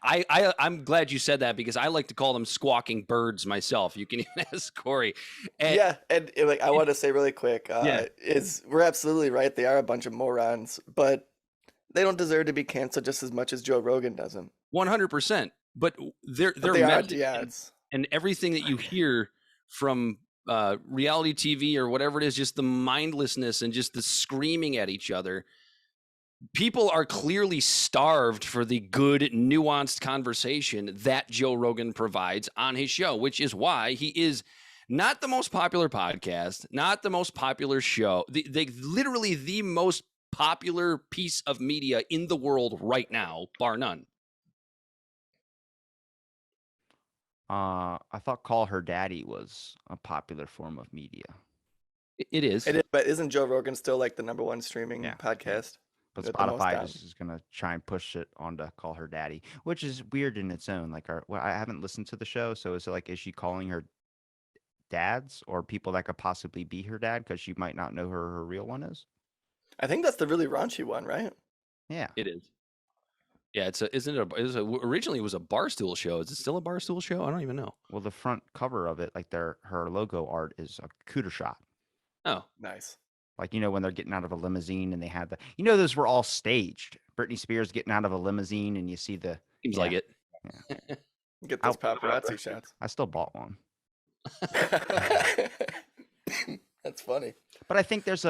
I'm glad you said that, because I like to call them squawking birds myself. You can even ask Corey. And, Yeah, and like I want to say really quick, Yeah. is we're absolutely right. They are a bunch of morons, but they don't deserve to be canceled just as much as Joe Rogan doesn't. 100%. But their But they are message dads. and everything that you hear from reality TV or whatever it is, just the mindlessness and just the screaming at each other. People are clearly starved for the good, nuanced conversation that Joe Rogan provides on his show, which is why he is not the most popular podcast, not the most popular show. They literally the most popular piece of media in the world right now, bar none. I thought Call Her Daddy was a popular form of media. It is. It is, but isn't Joe Rogan still like the #1 streaming podcast? But With the most Spotify down- just is gonna try and push it onto Call Her Daddy, which is weird in its own. Like, I haven't listened to the show, so is it like, is she calling her dads or people that could possibly be her dad because she might not know who her real one is? I think that's the really raunchy one, right? Yeah, It is. Yeah, originally it was a Barstool show. Is it still a Barstool show? I don't even know. Well, the front cover of it, like her logo art, is a cooter shot. Oh, Nice. Like, when they're getting out of a limousine and they had those were all staged. Britney Spears getting out of a limousine and you see the. seems Yeah. like it. Get those paparazzi shots. I still bought one. That's funny. But I think there's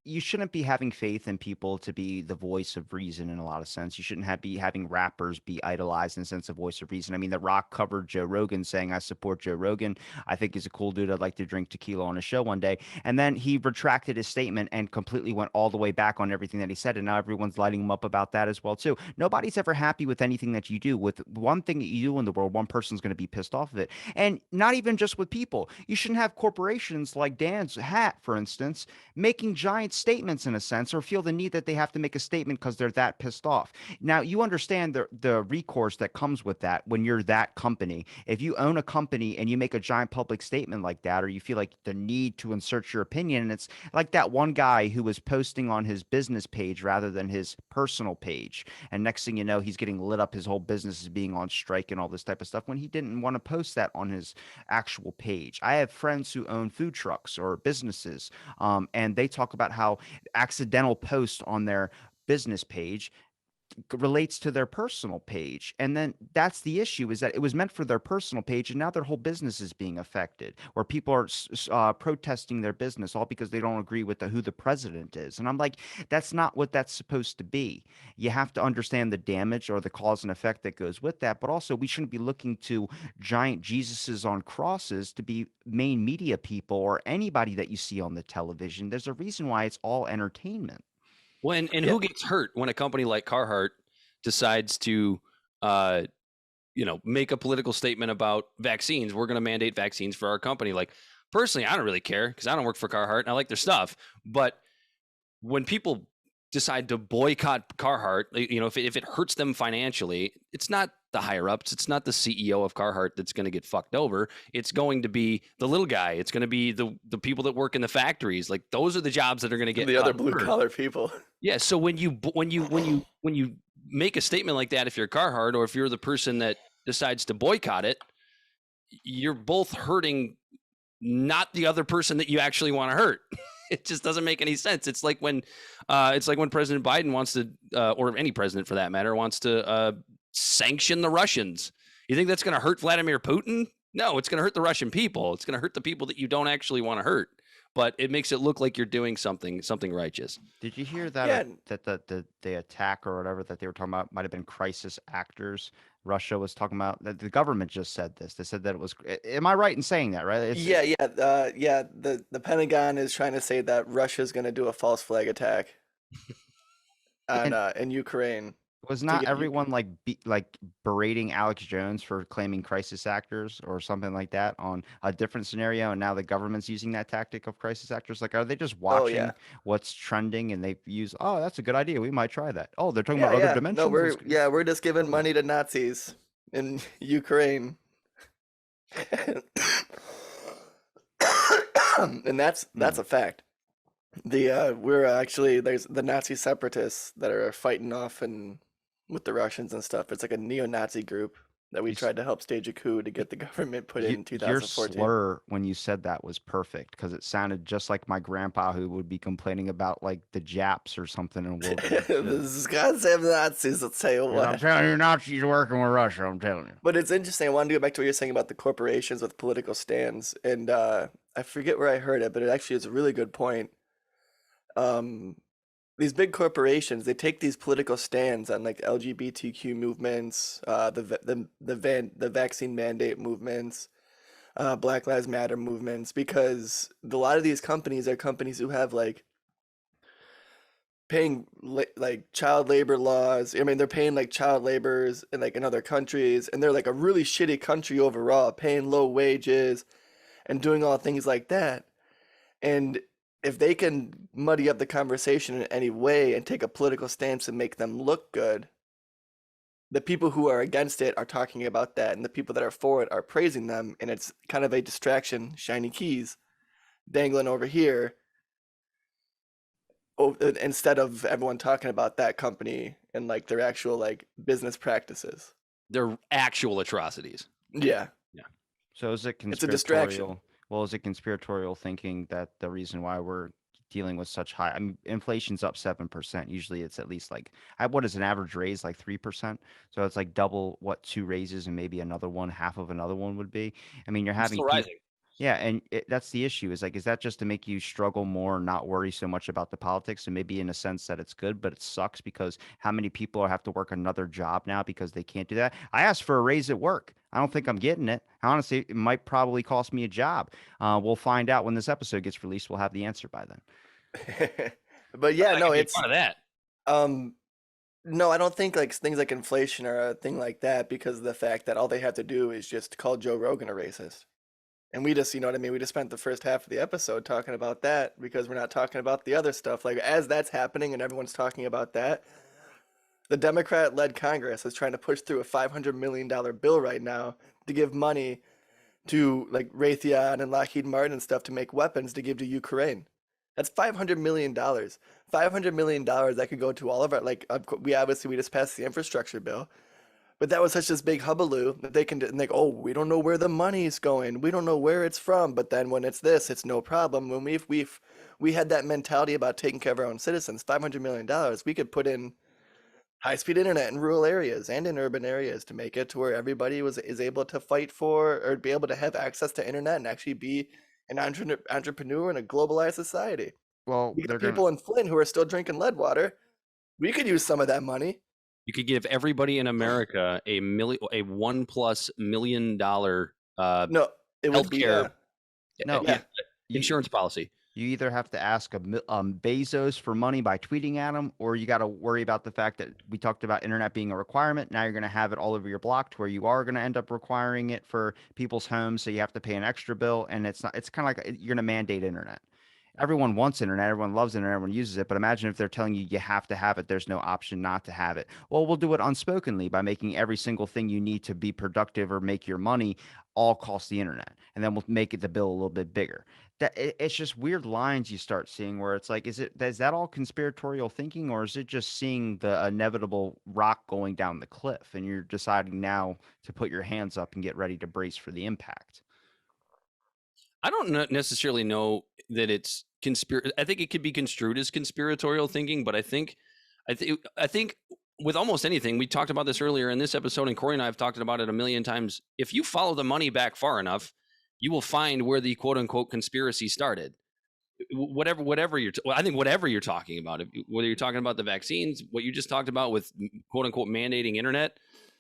you shouldn't be having faith in people to be the voice of reason in a lot of sense. You shouldn't be having rappers be idolized in the sense of voice of reason. I mean, The Rock covered Joe Rogan saying, I support Joe Rogan. I think he's a cool dude. I'd like to drink tequila on a show one day. And then he retracted his statement and completely went all the way back on everything that he said. And now everyone's lighting him up about that as well, too. Nobody's ever happy with anything that you do. With one thing that you do in the world, one person's going to be pissed off of it. And not even just with people. You shouldn't have corporations like Dan's Hat, for instance, making giant statements in a sense, or feel the need that they have to make a statement because they're that pissed off. Now, you understand the recourse that comes with that when you're that company. If you own a company and you make a giant public statement like that, or you feel like the need to insert your opinion, and it's like that one guy who was posting on his business page rather than his personal page. And next thing you know, he's getting lit up. His whole business is being on strike and all this type of stuff when he didn't want to post that on his actual page. I have friends who own food trucks or businesses, and they talk about how accidental post on their business page relates to their personal page. And then that's the issue, is that it was meant for their personal page and now their whole business is being affected, where people are protesting their business all because they don't agree with who the president is. And I'm like, that's not what that's supposed to be. You have to understand the damage or the cause and effect that goes with that. But also, we shouldn't be looking to giant Jesuses on crosses to be main media people or anybody that you see on the television. There's a reason why it's all entertainment. Who gets hurt when a company like Carhartt decides to, make a political statement about vaccines? We're going to mandate vaccines for our company. Like, personally, I don't really care because I don't work for Carhartt and I like their stuff. But when people decide to boycott Carhartt, if it hurts them financially, it's not the higher ups. It's not the CEO of Carhartt that's going to get fucked over. It's going to be the little guy. It's going to be the people that work in the factories. Like, those are the jobs that are going to get the other blue collar people. Yeah. So when you make a statement like that, if you're Carhartt or if you're the person that decides to boycott it, you're both hurting not the other person that you actually want to hurt. It just doesn't make any sense. It's like when President Biden wants to, or any president for that matter, wants to sanction the Russians. You think that's going to hurt Vladimir Putin? No, it's going to hurt the Russian people. It's going to hurt the people that you don't actually want to hurt. But it makes it look like you're doing something righteous. Did you hear that that the attack or whatever that they were talking about might have been crisis actors? Russia was talking about that. The government just said this. They said that it was. Am I right in saying that? Right? The Pentagon is trying to say that Russia's going to do a false flag attack in Ukraine. Was not everyone like berating Alex Jones for claiming crisis actors or something like that on a different scenario, and now the government's using that tactic of crisis actors? Like, are they just watching what's trending and they use, oh, that's a good idea, we might try that? Oh, they're talking about other dimensions. No, we're just giving money to Nazis in Ukraine, and that's a fact. We're actually there's the Nazi separatists that are fighting off and with the Russians and stuff. It's like a neo-Nazi group that we You, tried to help stage a coup to get the government put in your 2014. slur when you said that was perfect because it sounded just like my grandpa who would be complaining about like the Japs or something in World War II. This goddamn Nazis, I'll tell you I'm what. telling you, Nazis working with Russia. I'm telling you. But it's interesting. I wanted to go back to what you're saying about the corporations with political stands, and I forget where I heard it, but it actually is a really good point. Um, these big corporations, they take these political stands on like LGBTQ movements, the vaccine mandate movements, Black Lives Matter movements, because a lot of these companies are companies who have like paying like child labor laws. I mean, they're paying like child laborers in like in other countries, and they're like a really shitty country overall, paying low wages and doing all things like that. And if they can muddy up the conversation in any way and take a political stance and make them look good, the people who are against it are talking about that, and the people that are for it are praising them, and it's kind of a distraction, shiny keys dangling over here, instead of everyone talking about that company and like their actual like business practices. They're actual atrocities. Yeah. Yeah. So is it It's a distraction. conspiratorial? Well, is it conspiratorial thinking that the reason why we're dealing with such high, I mean, inflation's up 7%. Usually it's at least like, what is an average raise? Like 3%. So it's like double what two raises and maybe another one, half of another one would be. I mean, you're It's having still people. rising. Yeah, and that's the issue is like, is that just to make you struggle more, not worry so much about the politics? And maybe in a sense that it's good, but it sucks because how many people have to work another job now because they can't do that? I asked for a raise at work. I don't think I'm getting it. Honestly, it might probably cost me a job. We'll find out when this episode gets released. We'll have the answer by then. But yeah, I no, can make it's fun of that. no, I don't think like things like inflation are a thing like that because of the fact that all they have to do is just call Joe Rogan a racist. And we just, you know what I mean? We just spent the first half of the episode talking about that because we're not talking about the other stuff. Like, as that's happening and everyone's talking about that, the Democrat led Congress is trying to push through a $500 million bill right now to give money to like Raytheon and Lockheed Martin and stuff to make weapons to give to Ukraine. That's $500 million. $500 million that could go to all of our, like, we just passed the infrastructure bill. But that was such this big hullabaloo that they can like, oh, we don't know where the money's going. We don't know where it's from. But then when it's this, it's no problem. When we had that mentality about taking care of our own citizens, $500 million, we could put in high-speed internet in rural areas and in urban areas to make it to where everybody is able to fight for or be able to have access to internet and actually be an entrepreneur in a globalized society. Well, We they're got gonna. people in Flint who are still drinking lead water. We could use some of that money. You could give everybody in America a $1+ million No, it would be healthcare No, yeah. insurance policy. You either have to ask Bezos for money by tweeting at him, or you got to worry about the fact that we talked about internet being a requirement. Now you're going to have it all over your block to where you are going to end up requiring it for people's homes. So you have to pay an extra bill. And it's not, it's kind of like you're going to mandate internet. Everyone wants internet. Everyone loves internet. Everyone uses it. But imagine if they're telling you you have to have it. There's no option not to have it. Well, we'll do it unspokenly by making every single thing you need to be productive or make your money all cost the internet. And then we'll make it the bill a little bit bigger. It's just weird lines you start seeing where it's like, is that all conspiratorial thinking, or is it just seeing the inevitable rock going down the cliff and you're deciding now to put your hands up and get ready to brace for the impact? I don't necessarily know that it's I think it could be construed as conspiratorial thinking, but I think with almost anything, we talked about this earlier in this episode, and Corey and I have talked about it a million times. If you follow the money back far enough, you will find where the quote unquote conspiracy started. Whatever I think whatever you're talking about, whether you're talking about the vaccines, what you just talked about with quote unquote mandating internet,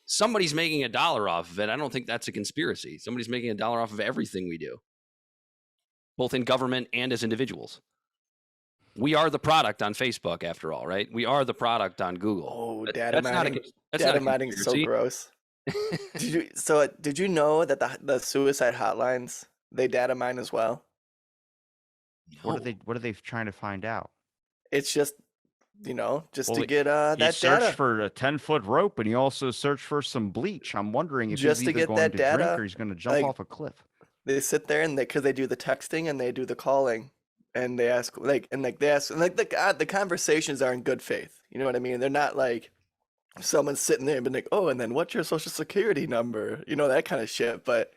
somebody's making $1 off of it. I don't think that's a conspiracy. Somebody's making $1 off of everything we do, both in government and as individuals. We are the product on Facebook, after all, right? We are the product on Google. Oh, data mining. Data mining is so gross. Did you know that the suicide hotlines, they data mine as well? What are they trying to find out? It's just, to get he that searched data. for a 10-foot rope, and he also searched for some bleach. I'm wondering if Just he's to either get going that to data, drink or he's going to jump like, off a cliff. They sit there and because they do the texting and they do the calling, and they ask the conversations are in good faith. You know what I mean? They're not like someone's sitting there and being like, oh, and then what's your social security number? You know, that kind of shit. But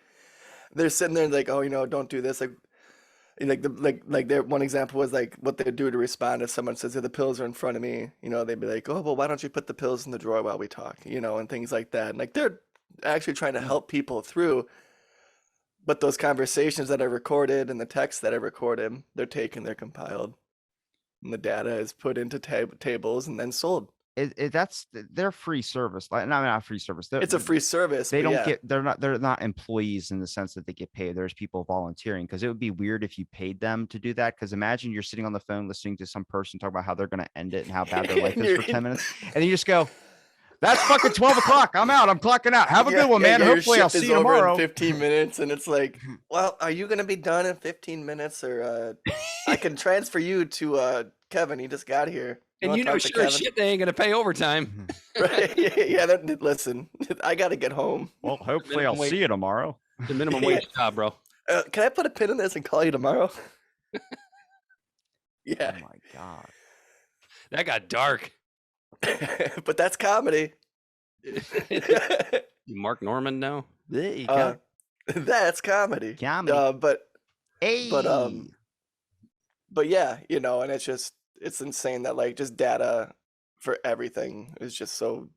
they're sitting there and like, oh, you know, don't do this. Like their one example was like what they do to respond if someone says, "Yeah, the pills are in front of me." You know, they'd be like, "Oh, well, why don't you put the pills in the drawer while we talk?" You know, and things like that. And like they're actually trying to help people through. But those conversations that are recorded and the texts that are recorded, they're taken, they're compiled, and the data is put into tables and then sold. That's their free service. Like, no, not free service. It's a free service. They don't yeah. get. They're not employees in the sense that they get paid. There's people volunteering, because it would be weird if you paid them to do that. Because imagine you're sitting on the phone listening to some person talk about how they're going to end it and how bad their life is for 10 minutes, and then you just go, "That's fucking 12 o'clock. I'm out. I'm clocking out. Have a good one, man. Hopefully I'll see you tomorrow." In 15 minutes, and it's like, well, are you going to be done in 15 minutes, or I can transfer you to Kevin? He just got here. And you know, sure as shit, they ain't gonna pay overtime. Right? Yeah. Listen, I gotta get home. Well, hopefully I'll see you tomorrow. The minimum wage job, bro. Can I put a pin in this and call you tomorrow? Yeah. Oh my God. That got dark. But that's comedy. Mark Norman now. There you go. That's comedy. Comedy. But yeah, you know, and it's insane that like just data for everything is just so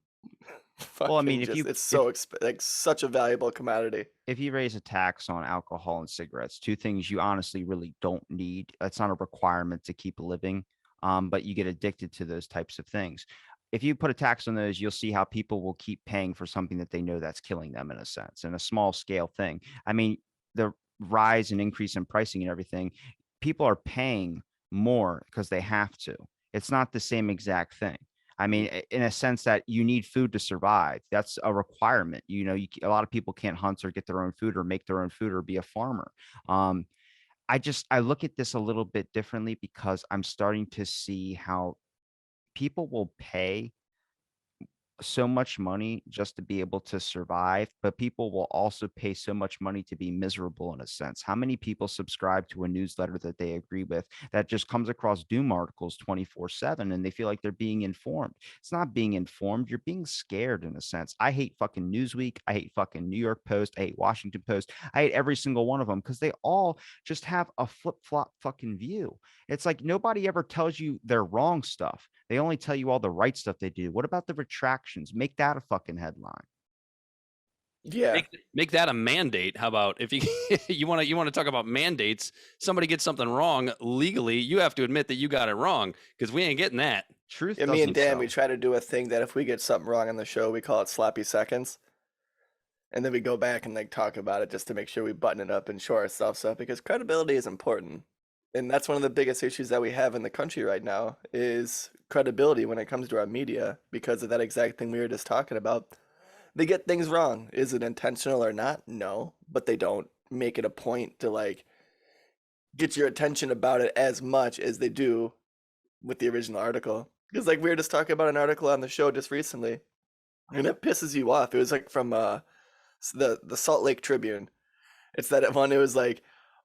Well, I mean, it's so like such a valuable commodity. If you raise a tax on alcohol and cigarettes, two things you honestly really don't need. That's not a requirement to keep living, but you get addicted to those types of things. If you put a tax on those, you'll see how people will keep paying for something that they know that's killing them, in a sense, and a small scale thing. I mean, the rise and increase in pricing and everything, people are paying more because they have to. It's not the same exact thing. I mean, in a sense that you need food to survive. That's a requirement. You know, a lot of people can't hunt or get their own food or make their own food or be a farmer. I look at this a little bit differently, because I'm starting to see how people will pay so much money just to be able to survive, but people will also pay so much money to be miserable, in a sense. How many people subscribe to a newsletter that they agree with that just comes across doom articles 24/7, and they feel like they're being informed? It's not being informed. You're being scared, in a sense. I hate fucking Newsweek. I hate fucking New York Post. I hate Washington Post. I hate every single one of them, because they all just have a flip-flop fucking view. It's like nobody ever tells you their wrong stuff. They only tell you all the right stuff they do. What about the retractions? Make that a fucking headline. Yeah. Make that a mandate. How about if you you want to talk about mandates? Somebody gets something wrong legally, you have to admit that you got it wrong, because we ain't getting that. Truth. Yeah, me and Dan, we try to do a thing that if we get something wrong on the show, we call it sloppy seconds. And then we go back and like talk about it just to make sure we button it up and shore ourselves up, because credibility is important. And that's one of the biggest issues that we have in the country right now is credibility when it comes to our media, because of that exact thing we were just talking about. They get things wrong. Is it intentional or not? No, but they don't make it a point to like get your attention about it as much as they do with the original article. Because like we were just talking about an article on the show just recently, and it pisses you off. It was like from the Salt Lake Tribune. It's that one. It was like,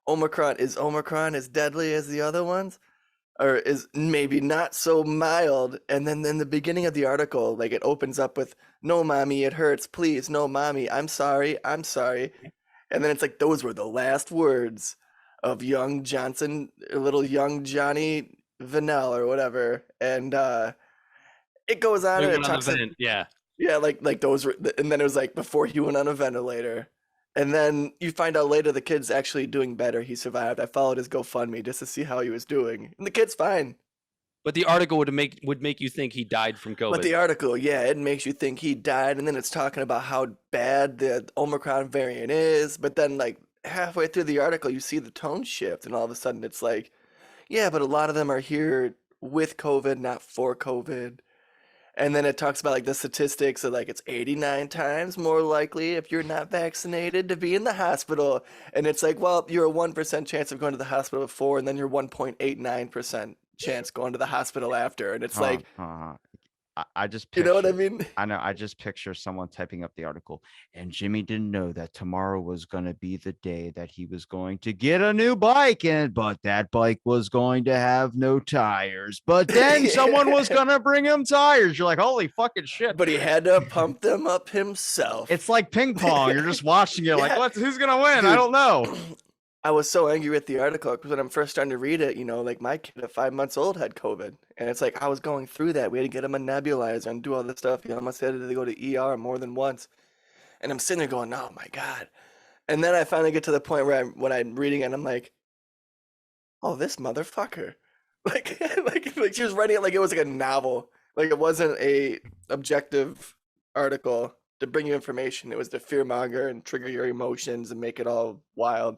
Omicron as deadly as the other ones, or is maybe not so mild? And then in the beginning of the article, like it opens up with, "No, mommy, it hurts. Please, no, mommy, I'm sorry. And then it's like, those were the last words of young Johnson, little young Johnny Vanel or whatever. And it goes on and it talks like, yeah, like those were, and then it was like before he went on a ventilator. And then you find out later the kid's actually doing better. He survived. I followed his GoFundMe just to see how he was doing. And the kid's fine. But the article would make you think he died from COVID. But the article, yeah, it makes you think he died. And then it's talking about how bad the Omicron variant is. But then like halfway through the article, you see the tone shift. And all of a sudden it's like, yeah, but a lot of them are here with COVID, not for COVID. And then it talks about like the statistics of like it's 89 times more likely if you're not vaccinated to be in the hospital. And it's like, well, you're a 1% chance of going to the hospital before, and then you're 1.89% chance going to the hospital after. And it's like, I just You know what I picture, mean? I know, I just picture someone typing up the article, and Jimmy didn't know that tomorrow was going to be the day that he was going to get a new bike, but that bike was going to have no tires. But then someone was going to bring him tires. You're like, holy fucking shit. But he had to pump them up himself. It's like ping pong. You're just watching it like, Yeah. who's going to win? I Dude. don't know. I was so angry with the article because when I'm first starting to read it, like my kid at 5 months old had COVID. And it's like I was going through that. We had to get him a nebulizer and do all this stuff. I almost had to go to ER more than once. And I'm sitting there going, oh my God. And then I finally get to the point where when I'm reading it, I'm like, oh, this motherfucker. Like she was writing it like it was like a novel. Like it wasn't a objective article to bring you information. It was to fearmonger and trigger your emotions and make it all wild.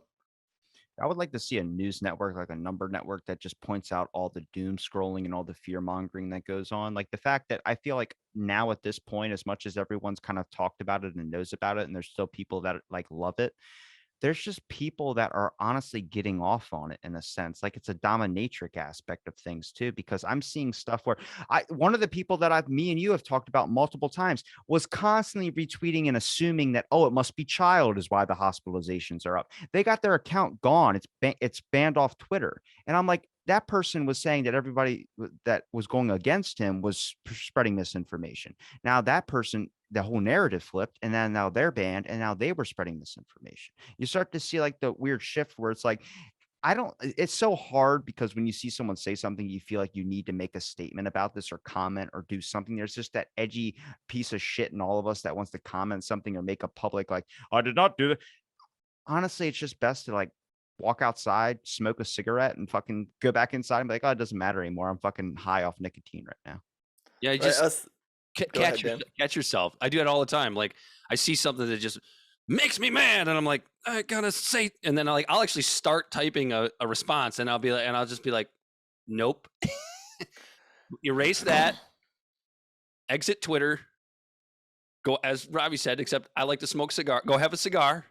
I would like to see a news network, like a number network, that just points out all the doom scrolling and all the fear mongering that goes on. Like the fact that I feel like now at this point, as much as everyone's kind of talked about it and knows about it, and there's still people that like love it, there's just people that are honestly getting off on it in a sense. Like it's a dominatrix aspect of things too, because I'm seeing stuff where one of the people that me and you have talked about multiple times was constantly retweeting and assuming that, oh, it must be child is why the hospitalizations are up. They got their account gone. It's banned off Twitter. And I'm like, that person was saying that everybody that was going against him was spreading misinformation. Now that person, the whole narrative flipped, and then now they're banned, and now they were spreading misinformation. You start to see like the weird shift where it's like, it's so hard because when you see someone say something, you feel like you need to make a statement about this or comment or do something. There's just that edgy piece of shit in all of us that wants to comment something or make a public like, I did not do that. Honestly, it's just best to like walk outside, smoke a cigarette, and fucking go back inside and be like, oh, it doesn't matter anymore. I'm fucking high off nicotine right now. Yeah, just catch yourself. I do it all the time. Like I see something that just makes me mad, and I'm like, I gotta say, and then I'll actually start typing a response, and I'll just be like, nope, erase that, exit Twitter, go, as Robbie said, except I like to smoke cigar. Go have a cigar.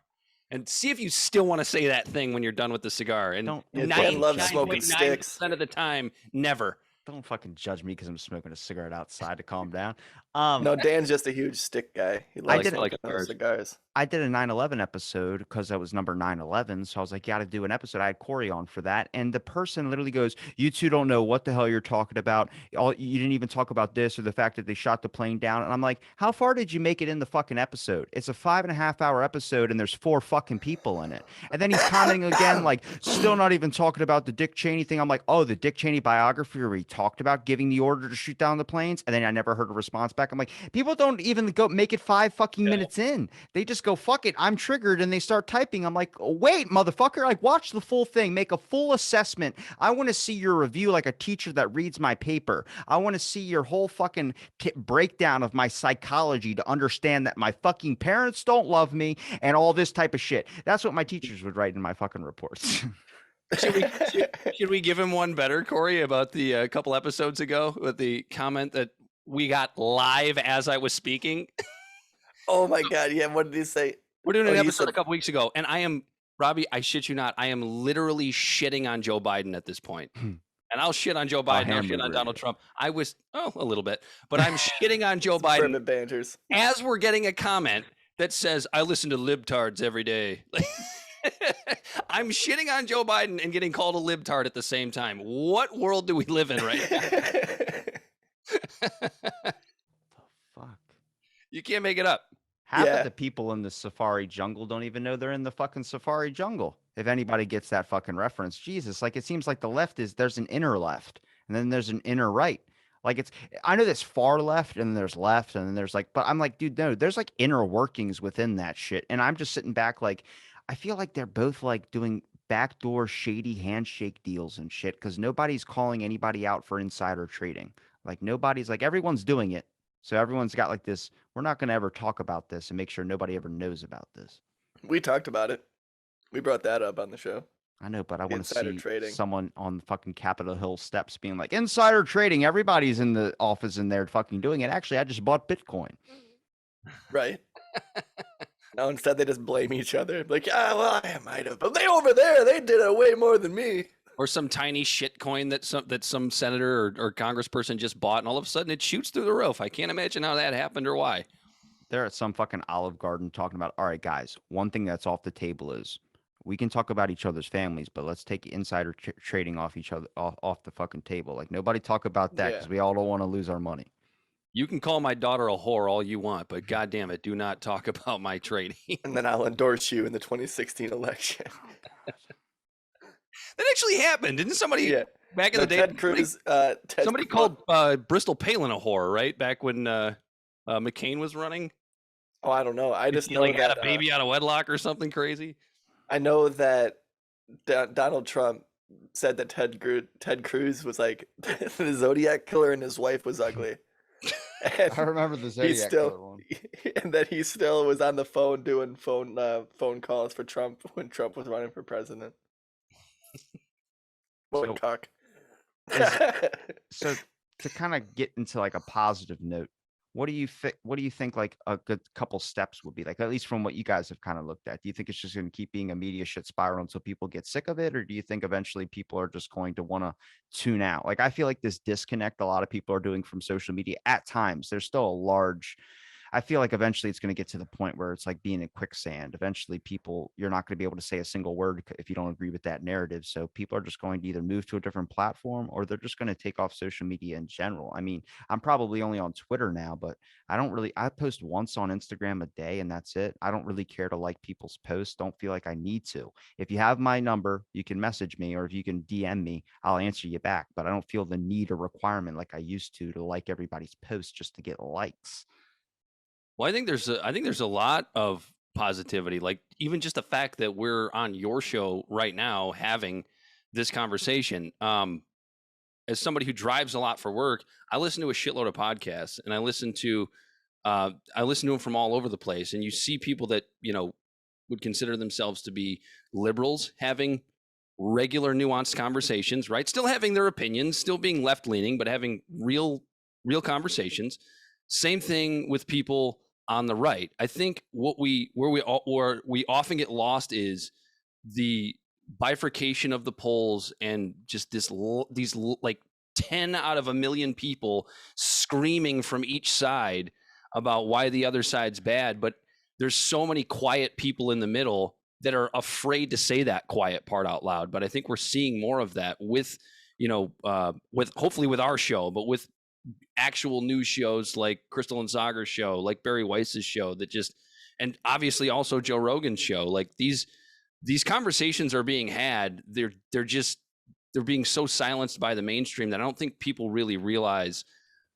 And see if you still want to say that thing when you're done with the cigar. And Dan loves smoking sticks. 99% of the time, never. Don't fucking judge me because I'm smoking a cigarette outside to calm down. No, Dan's just a huge stick guy. He likes cigars. I did a 9/11 episode because that was number 9/11. So I was like, got to do an episode. I had Corey on for that. And the person literally goes, you two don't know what the hell you're talking about. You didn't even talk about this or the fact that they shot the plane down. And I'm like, how far did you make it in the fucking episode? It's a 5.5 hour episode and there's 4 fucking people in it. And then he's commenting again, like, still not even talking about the Dick Cheney thing. I'm like, oh, the Dick Cheney biography where he talked about giving the order to shoot down the planes. And then I never heard a response back. I'm like, people don't even go make it 5 fucking minutes in. They just go, fuck it, I'm triggered, and they start typing. I'm like, oh, wait, motherfucker, like watch the full thing, make a full assessment. I want to see your review like a teacher that reads my paper. I want to see your whole fucking breakdown of my psychology to understand that my fucking parents don't love me and all this type of shit. That's what my teachers would write in my fucking reports. Should we give him one better, Corey, about the couple episodes ago with the comment that we got live as I was speaking? Oh my God. Yeah. What did he say? We're doing an episode a couple weeks ago, and I am, Robbie, I shit you not, I am literally shitting on Joe Biden at this point. And I'll shit on Joe Biden, I'll shit on Donald Trump. I was, a little bit, but I'm shitting on Joe Biden banters. As we're getting a comment that says, I listen to libtards every day. I'm shitting on Joe Biden and getting called a libtard at the same time. What world do we live in right now? The fuck? You can't make it up. Half of the people in the safari jungle don't even know they're in the fucking safari jungle. If anybody gets that fucking reference, Jesus, like it seems like the left there's an inner left and then there's an inner right. Like I know there's far left and there's left and then there's like, but I'm like, dude, no, there's like inner workings within that shit. And I'm just sitting back like, I feel like they're both like doing backdoor shady handshake deals and shit because nobody's calling anybody out for insider trading. Like nobody's like, everyone's doing it. So everyone's got like this, we're not going to ever talk about this and make sure nobody ever knows about this. We talked about it. We brought that up on the show. I know, but I want to see trading. Someone on the fucking Capitol Hill steps being like, insider trading. Everybody's in the office in there fucking doing it. Actually, I just bought Bitcoin. Right. No, instead they just blame each other. Like, well, I might have. But they over there, they did it way more than me. or some tiny shit coin that some senator or congressperson just bought, and all of a sudden it shoots through the roof. I can't imagine how that happened or why. They're at some fucking Olive Garden talking about, all right, guys, one thing that's off the table is we can talk about each other's families, but let's take insider trading off each other off the fucking table. Like nobody talk about that because we all don't want to lose our money. You can call my daughter a whore all you want, but goddamn it, do not talk about my trading. And then I'll endorse you in the 2016 election. That actually happened, didn't somebody back in the day? Ted Cruz. Somebody called Bristol Palin a whore, right? Back when McCain was running. Oh, I don't know. I just know that had a baby out of wedlock or something crazy. I know that Donald Trump said that Ted Cruz was like the Zodiac killer and his wife was ugly. And I remember the Zodiac killer one. And that he still was on the phone doing phone calls for Trump when Trump was running for president. What cock. So to kind of get into like a positive note, what do you think like a good couple steps would be, like, at least from what you guys have kind of looked at? Do you think it's just going to keep being a media shit spiral until people get sick of it? Or do you think eventually people are just going to want to tune out? Like, I feel like this disconnect a lot of people are doing from social media at times, there's still a large, I feel like eventually it's going to get to the point where it's like being in quicksand. Eventually people, you're not going to be able to say a single word if you don't agree with that narrative. So people are just going to either move to a different platform or they're just going to take off social media in general. I mean, I'm probably only on Twitter now, but I post once on Instagram a day and that's it. I don't really care to like people's posts. Don't feel like I need to. If you have my number, you can message me, or if you can DM me, I'll answer you back. But I don't feel the need or requirement like I used to like everybody's posts just to get likes. Well, I think there's a lot of positivity, like even just the fact that we're on your show right now having this conversation. As somebody who drives a lot for work, I listen to a shitload of podcasts, and I listen to them from all over the place. And you see people that would consider themselves to be liberals having regular nuanced conversations, right? Still having their opinions, still being left leaning, but having real conversations. Same thing with people on the right. I think where we often get lost is the bifurcation of the polls and just these like 10 out of a million people screaming from each side about why the other side's bad. But there's so many quiet people in the middle that are afraid to say that quiet part out loud. But I think we're seeing more of that with hopefully with our show, but with actual news shows like Crystal and Sagar's show, like Barry Weiss's show, and obviously also Joe Rogan's show. Like these conversations are being had. They're being so silenced by the mainstream that I don't think people really realize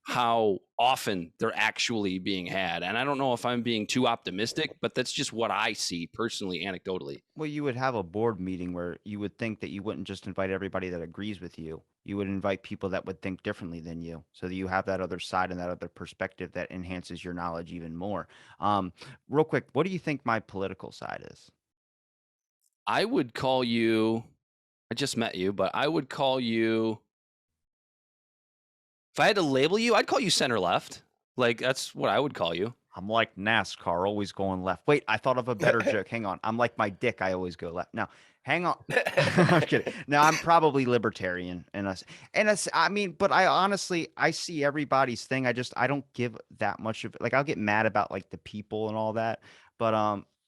how often they're actually being had. And I don't know if I'm being too optimistic, but that's just what I see personally, anecdotally. Well, you would have a board meeting where you would think that you wouldn't just invite everybody that agrees with you. You would invite people that would think differently than you, so that you have that other side and that other perspective that enhances your knowledge even more. Real quick, what do you think my political side is? I would call you, I just met you, but I would call you, if I had to label you, I'd call you center left. Like, that's what I would call you. I'm like NASCAR, always going left. Wait, I thought of a better joke. Hang on. I'm like my dick. I always go left. Now, hang on. I'm kidding. No, I'm probably libertarian. I mean, but I honestly, I see everybody's thing. I don't give that much of it. Like, I'll get mad about like the people and all that. But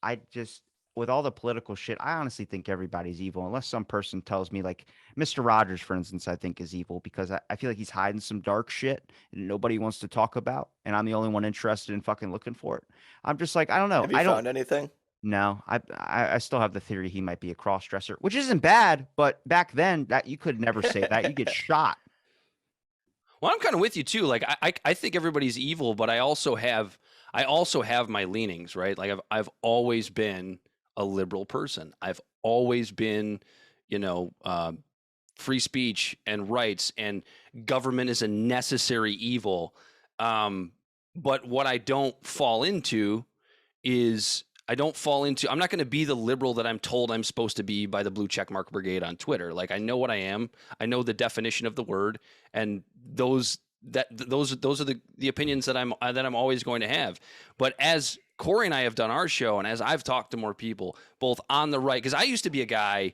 I just, with all the political shit, I honestly think everybody's evil, unless some person tells me, like Mr. Rogers, for instance, I think is evil because I feel like he's hiding some dark shit and nobody wants to talk about, and I'm the only one interested in fucking looking for it. I'm just like, I don't know. Have you found anything? No, I still have the theory he might be a cross-dresser, which isn't bad, but back then that you could never say that. You get shot. Well, I'm kind of with you too. Like I think everybody's evil, but I also have my leanings, right? Like I've always been a liberal person. I've always been, free speech and rights and government is a necessary evil. But what I don't fall into is I'm not going to be the liberal that I'm told I'm supposed to be by the blue checkmark brigade on Twitter. Like, I know what I am. I know the definition of the word, and those are the opinions that I'm always going to have. But as Corey and I have done our show, and as I've talked to more people, both on the right, because I used to be a guy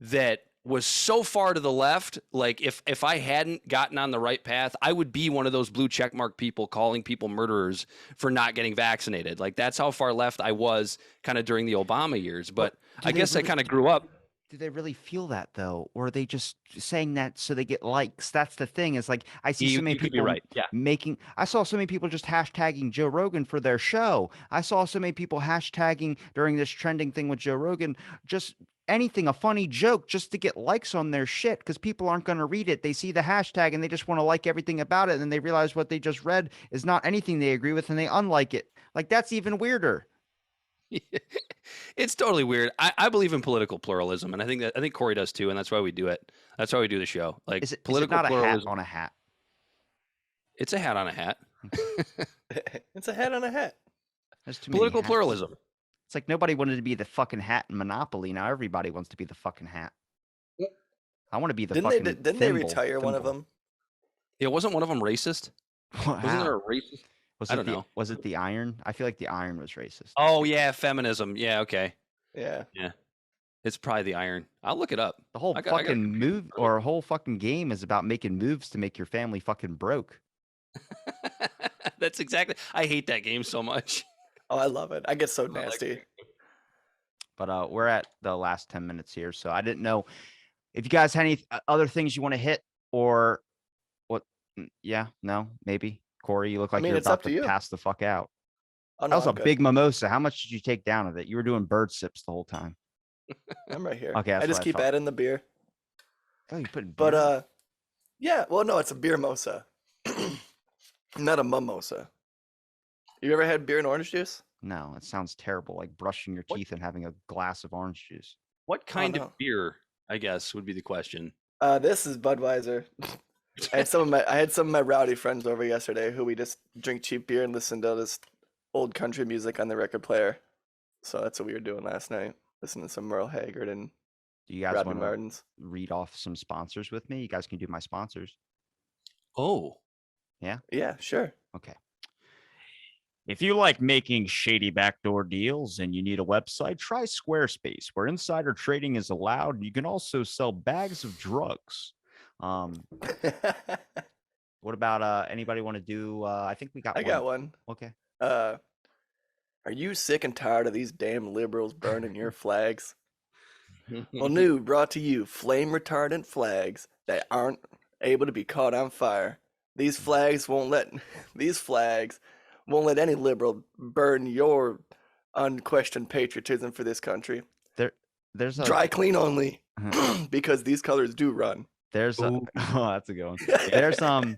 that was so far to the left. Like if I hadn't gotten on the right path, I would be one of those blue checkmark people calling people murderers for not getting vaccinated. Like that's how far left I was kind of during the Obama years. But I guess I kind of grew up. Do they really feel that though, or are they just saying that so they get likes? That's the thing. Is like I see so many You could be people right. Yeah. making. I saw so many people just hashtagging Joe Rogan for their show. I saw so many people hashtagging during this trending thing with Joe Rogan, just anything, a funny joke, just to get likes on their shit because people aren't going to read it. They see the hashtag and they just want to like everything about it, and then they realize what they just read is not anything they agree with, and they unlike it. Like that's even weirder. It's totally weird. I believe in political pluralism, and I think Corey does too, and that's why we do it. That's why we do the show. Like political not pluralism a hat on a hat? It's a hat on a hat. It's a hat on a hat. There's too many Political hats. pluralism. It's like nobody wanted to be the fucking hat in Monopoly. Now everybody wants to be the fucking hat. I want to be the fucking Didn't they retire one of them? Yeah, wasn't one of them racist? Wow. Wasn't there a racist? I don't know. Was it the iron? I feel like the iron was racist. Oh yeah, feminism. Yeah, okay. Yeah. It's probably the iron. I'll look it up. The whole move or whole fucking game is about making moves to make your family fucking broke. That's exactly. I hate that game so much. Oh, I love it. I get so nasty. But we're at the last 10 minutes here, so I didn't know if you guys had any other things you want to hit or what. Yeah, no, maybe. Corey, you look like you're about to pass the fuck out. Oh, no, that was a big mimosa. How much did you take down of it? You were doing bird sips the whole time. I'm right here. Okay, I just keep adding the beer. Oh, you put. But yeah. Well, no, it's a beer mosa, not a mimosa. You ever had beer and orange juice? No, it sounds terrible. Like brushing your teeth and having a glass of orange juice. What kind of beer? I guess would be the question. This is Budweiser. I had some of my rowdy friends over yesterday who we just drink cheap beer and listen to this old country music on the record player. So that's what we were doing last night, listening to some Merle Haggard and do you guys Rodney want Martins. To read off some sponsors with me? You guys can do my sponsors. Oh. Yeah? Yeah, sure. Okay. If you like making shady backdoor deals and you need a website, try Squarespace, where insider trading is allowed. You can also sell bags of drugs. What about anybody want to do? I think we got. I got one. Okay. Are you sick and tired of these damn liberals burning your flags? Well, new brought to you flame retardant flags that aren't able to be caught on fire. These flags won't let any liberal burn your unquestioned patriotism for this country. There's a dry clean only because these colors do run. There's a that's a good one.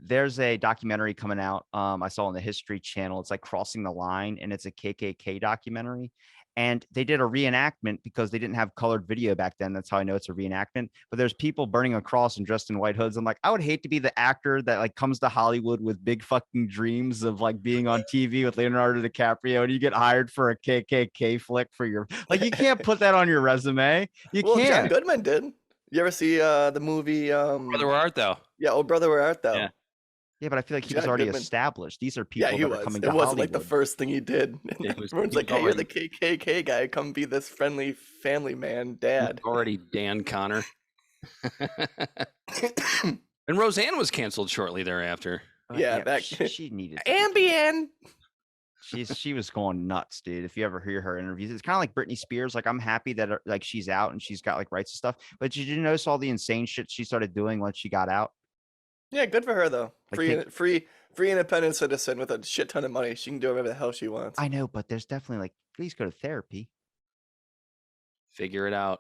There's a documentary coming out. I saw on the History Channel. It's like Crossing the Line, and it's a KKK documentary. And they did a reenactment because they didn't have colored video back then. That's how I know it's a reenactment. But there's people burning a cross and dressed in white hoods. I'm like, I would hate to be the actor that like comes to Hollywood with big fucking dreams of like being on TV with Leonardo DiCaprio, and you get hired for a KKK flick for your like. You can't put that on your resume. You can't. John Goodman did. You ever see the movie Brother, Where Art Thou? Yeah, Oh Brother, Where Art Thou? Yeah. Yeah, but I feel like he was already established. These are people that are coming to Hollywood. It wasn't like the first thing he did. Everyone's like, hey, you're the KKK guy. Come be this friendly family man dad. Already Dan Connor. And Roseanne was canceled shortly thereafter. Yeah, she needed Ambien. She was going nuts, dude. If you ever hear her interviews, it's kind of like Britney Spears. Like, I'm happy that like she's out and she's got like rights and stuff. But did you notice all the insane shit she started doing once she got out? Yeah, good for her though. Like free independent citizen with a shit ton of money. She can do whatever the hell she wants. I know, but there's definitely like, please go to therapy. Figure it out.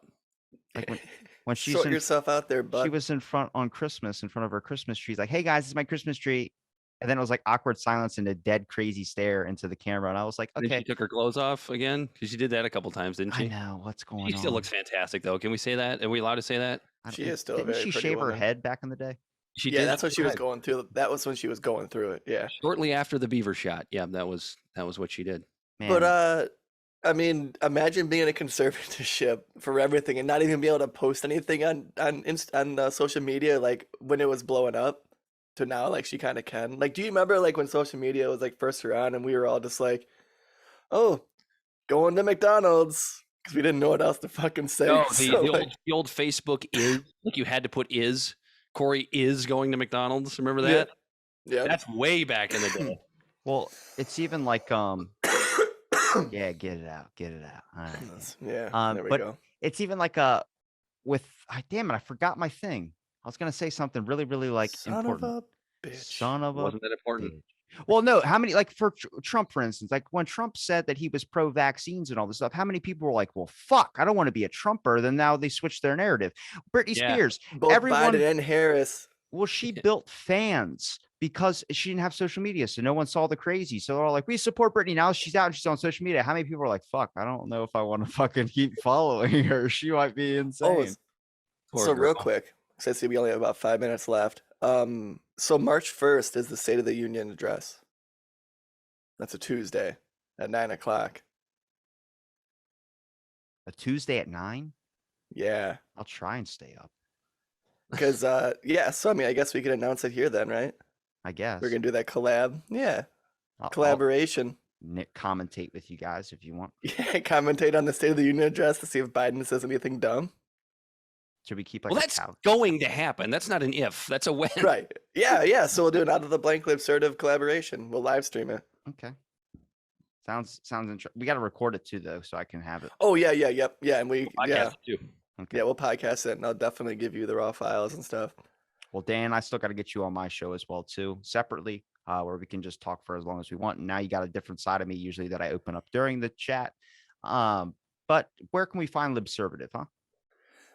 Like when she's sort yourself out there, bud. She was in front on Christmas, in front of her Christmas tree. Like, hey guys, this is my Christmas tree. And then it was like awkward silence and a dead crazy stare into the camera. And I was like, okay. Then she took her clothes off again? Because she did that a couple times, didn't she? I know. What's going on? She still looks fantastic, though. Can we say that? Are we allowed to say that? She is still Didn't a very she pretty shave woman. her head back in the day? She yeah, did. that's what she was going through. That was when she was going through it. Yeah. Shortly after the beaver shot. Yeah, that was what she did. Man. But I mean, imagine being in a conservatorship for everything and not even be able to post anything on social media like when it was blowing up to now like she kind of can. Like, do you remember like when social media was like first around and we were all just like, oh, going to McDonald's because we didn't know what else to fucking say. No, so, the old Facebook is like you had to put is. Corey is going to McDonald's. Remember that? Yeah. That's way back in the day. Well, it's even like yeah, get it out. All right, yeah. There we but go. it's even like damn it, I forgot my thing. I was gonna say something really, really like Son important. of a bitch. Son of a Wasn't that important? bitch. Well, no, how many, like for Trump, for instance, like when Trump said that he was pro-vaccines and all this stuff, how many people were like, well, fuck, I don't want to be a Trumper. Then now they switched their narrative. Britney Spears, Both Biden and Harris. Well, she built fans because she didn't have social media. So no one saw the crazy. So they're all like, we support Britney. Now she's out and she's on social media. How many people are like, fuck, I don't know if I want to fucking keep following her. She might be insane. So real quick, since we only have about 5 minutes left. So March 1st is the State of the Union address. That's a Tuesday at 9:00. A Tuesday at 9? Yeah. I'll try and stay up. Because so I mean, I guess we can announce it here then, right? I guess We're gonna do that collab. Yeah. I'll Collaboration. commentate with you guys if you want. Yeah, commentate on the State of the Union address to see if Biden says anything dumb. Should we keep like well, that's going to happen. That's not an if. That's a when. Right. Yeah. So we'll do an out of the blank Libservative collaboration. We'll live stream it. Okay. Sounds interesting. We got to record it too, though, so I can have it. Oh yeah, and we Too. Okay. Yeah, we'll podcast it, and I'll definitely give you the raw files and stuff. Well, Dan, I still got to get you on my show as well too, separately, where we can just talk for as long as we want. And now you got a different side of me usually that I open up during the chat. But where can we find Libservative, huh?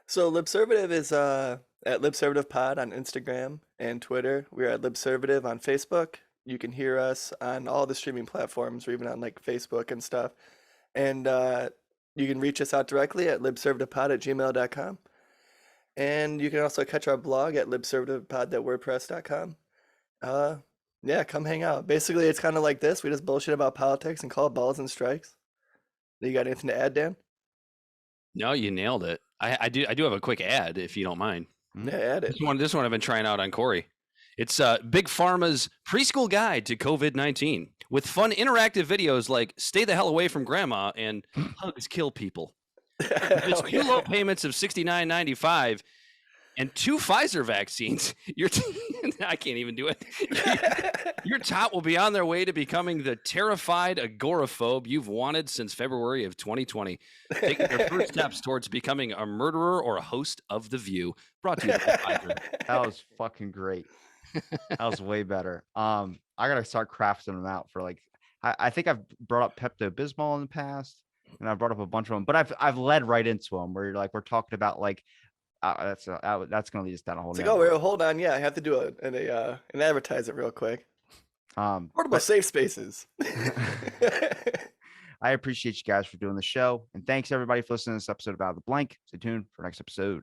So Libservative is at Libservative Pod on Instagram and Twitter. We're at Libservative on Facebook. You can hear us on all the streaming platforms, or even on like Facebook and stuff. And you can reach us out directly at libservativepod@gmail.com. And you can also catch our blog at libservativepod.wordpress.com. Yeah, come hang out. Basically, it's kind of like this. We just bullshit about politics and call it balls and strikes. You got anything to add, Dan? No, you nailed it. I do have a quick ad if you don't mind. Yeah, add it. This one I've been trying out on Corey. It's Big Pharma's preschool guide to COVID-19 with fun interactive videos like "Stay the hell away from grandma" and "Hugs kill people." Just two low payments of $69.95 and 2 Pfizer vaccines. I can't even do it. Your tot will be on their way to becoming the terrified agoraphobe you've wanted since February of 2020. Taking their first steps towards becoming a murderer or a host of The View. Brought to you by Pfizer. That was fucking great. That was way better. I gotta start crafting them out for like. I think I've brought up Pepto-Bismol in the past, and I've brought up a bunch of them. But I've led right into them where you're like we're talking about like. That's gonna lead us down a whole. It's like, oh, hold on, yeah, I have to do an advertise it real quick. Portable safe spaces. I appreciate you guys for doing the show, and thanks everybody for listening to this episode of Out of the Blank. Stay tuned for next episode.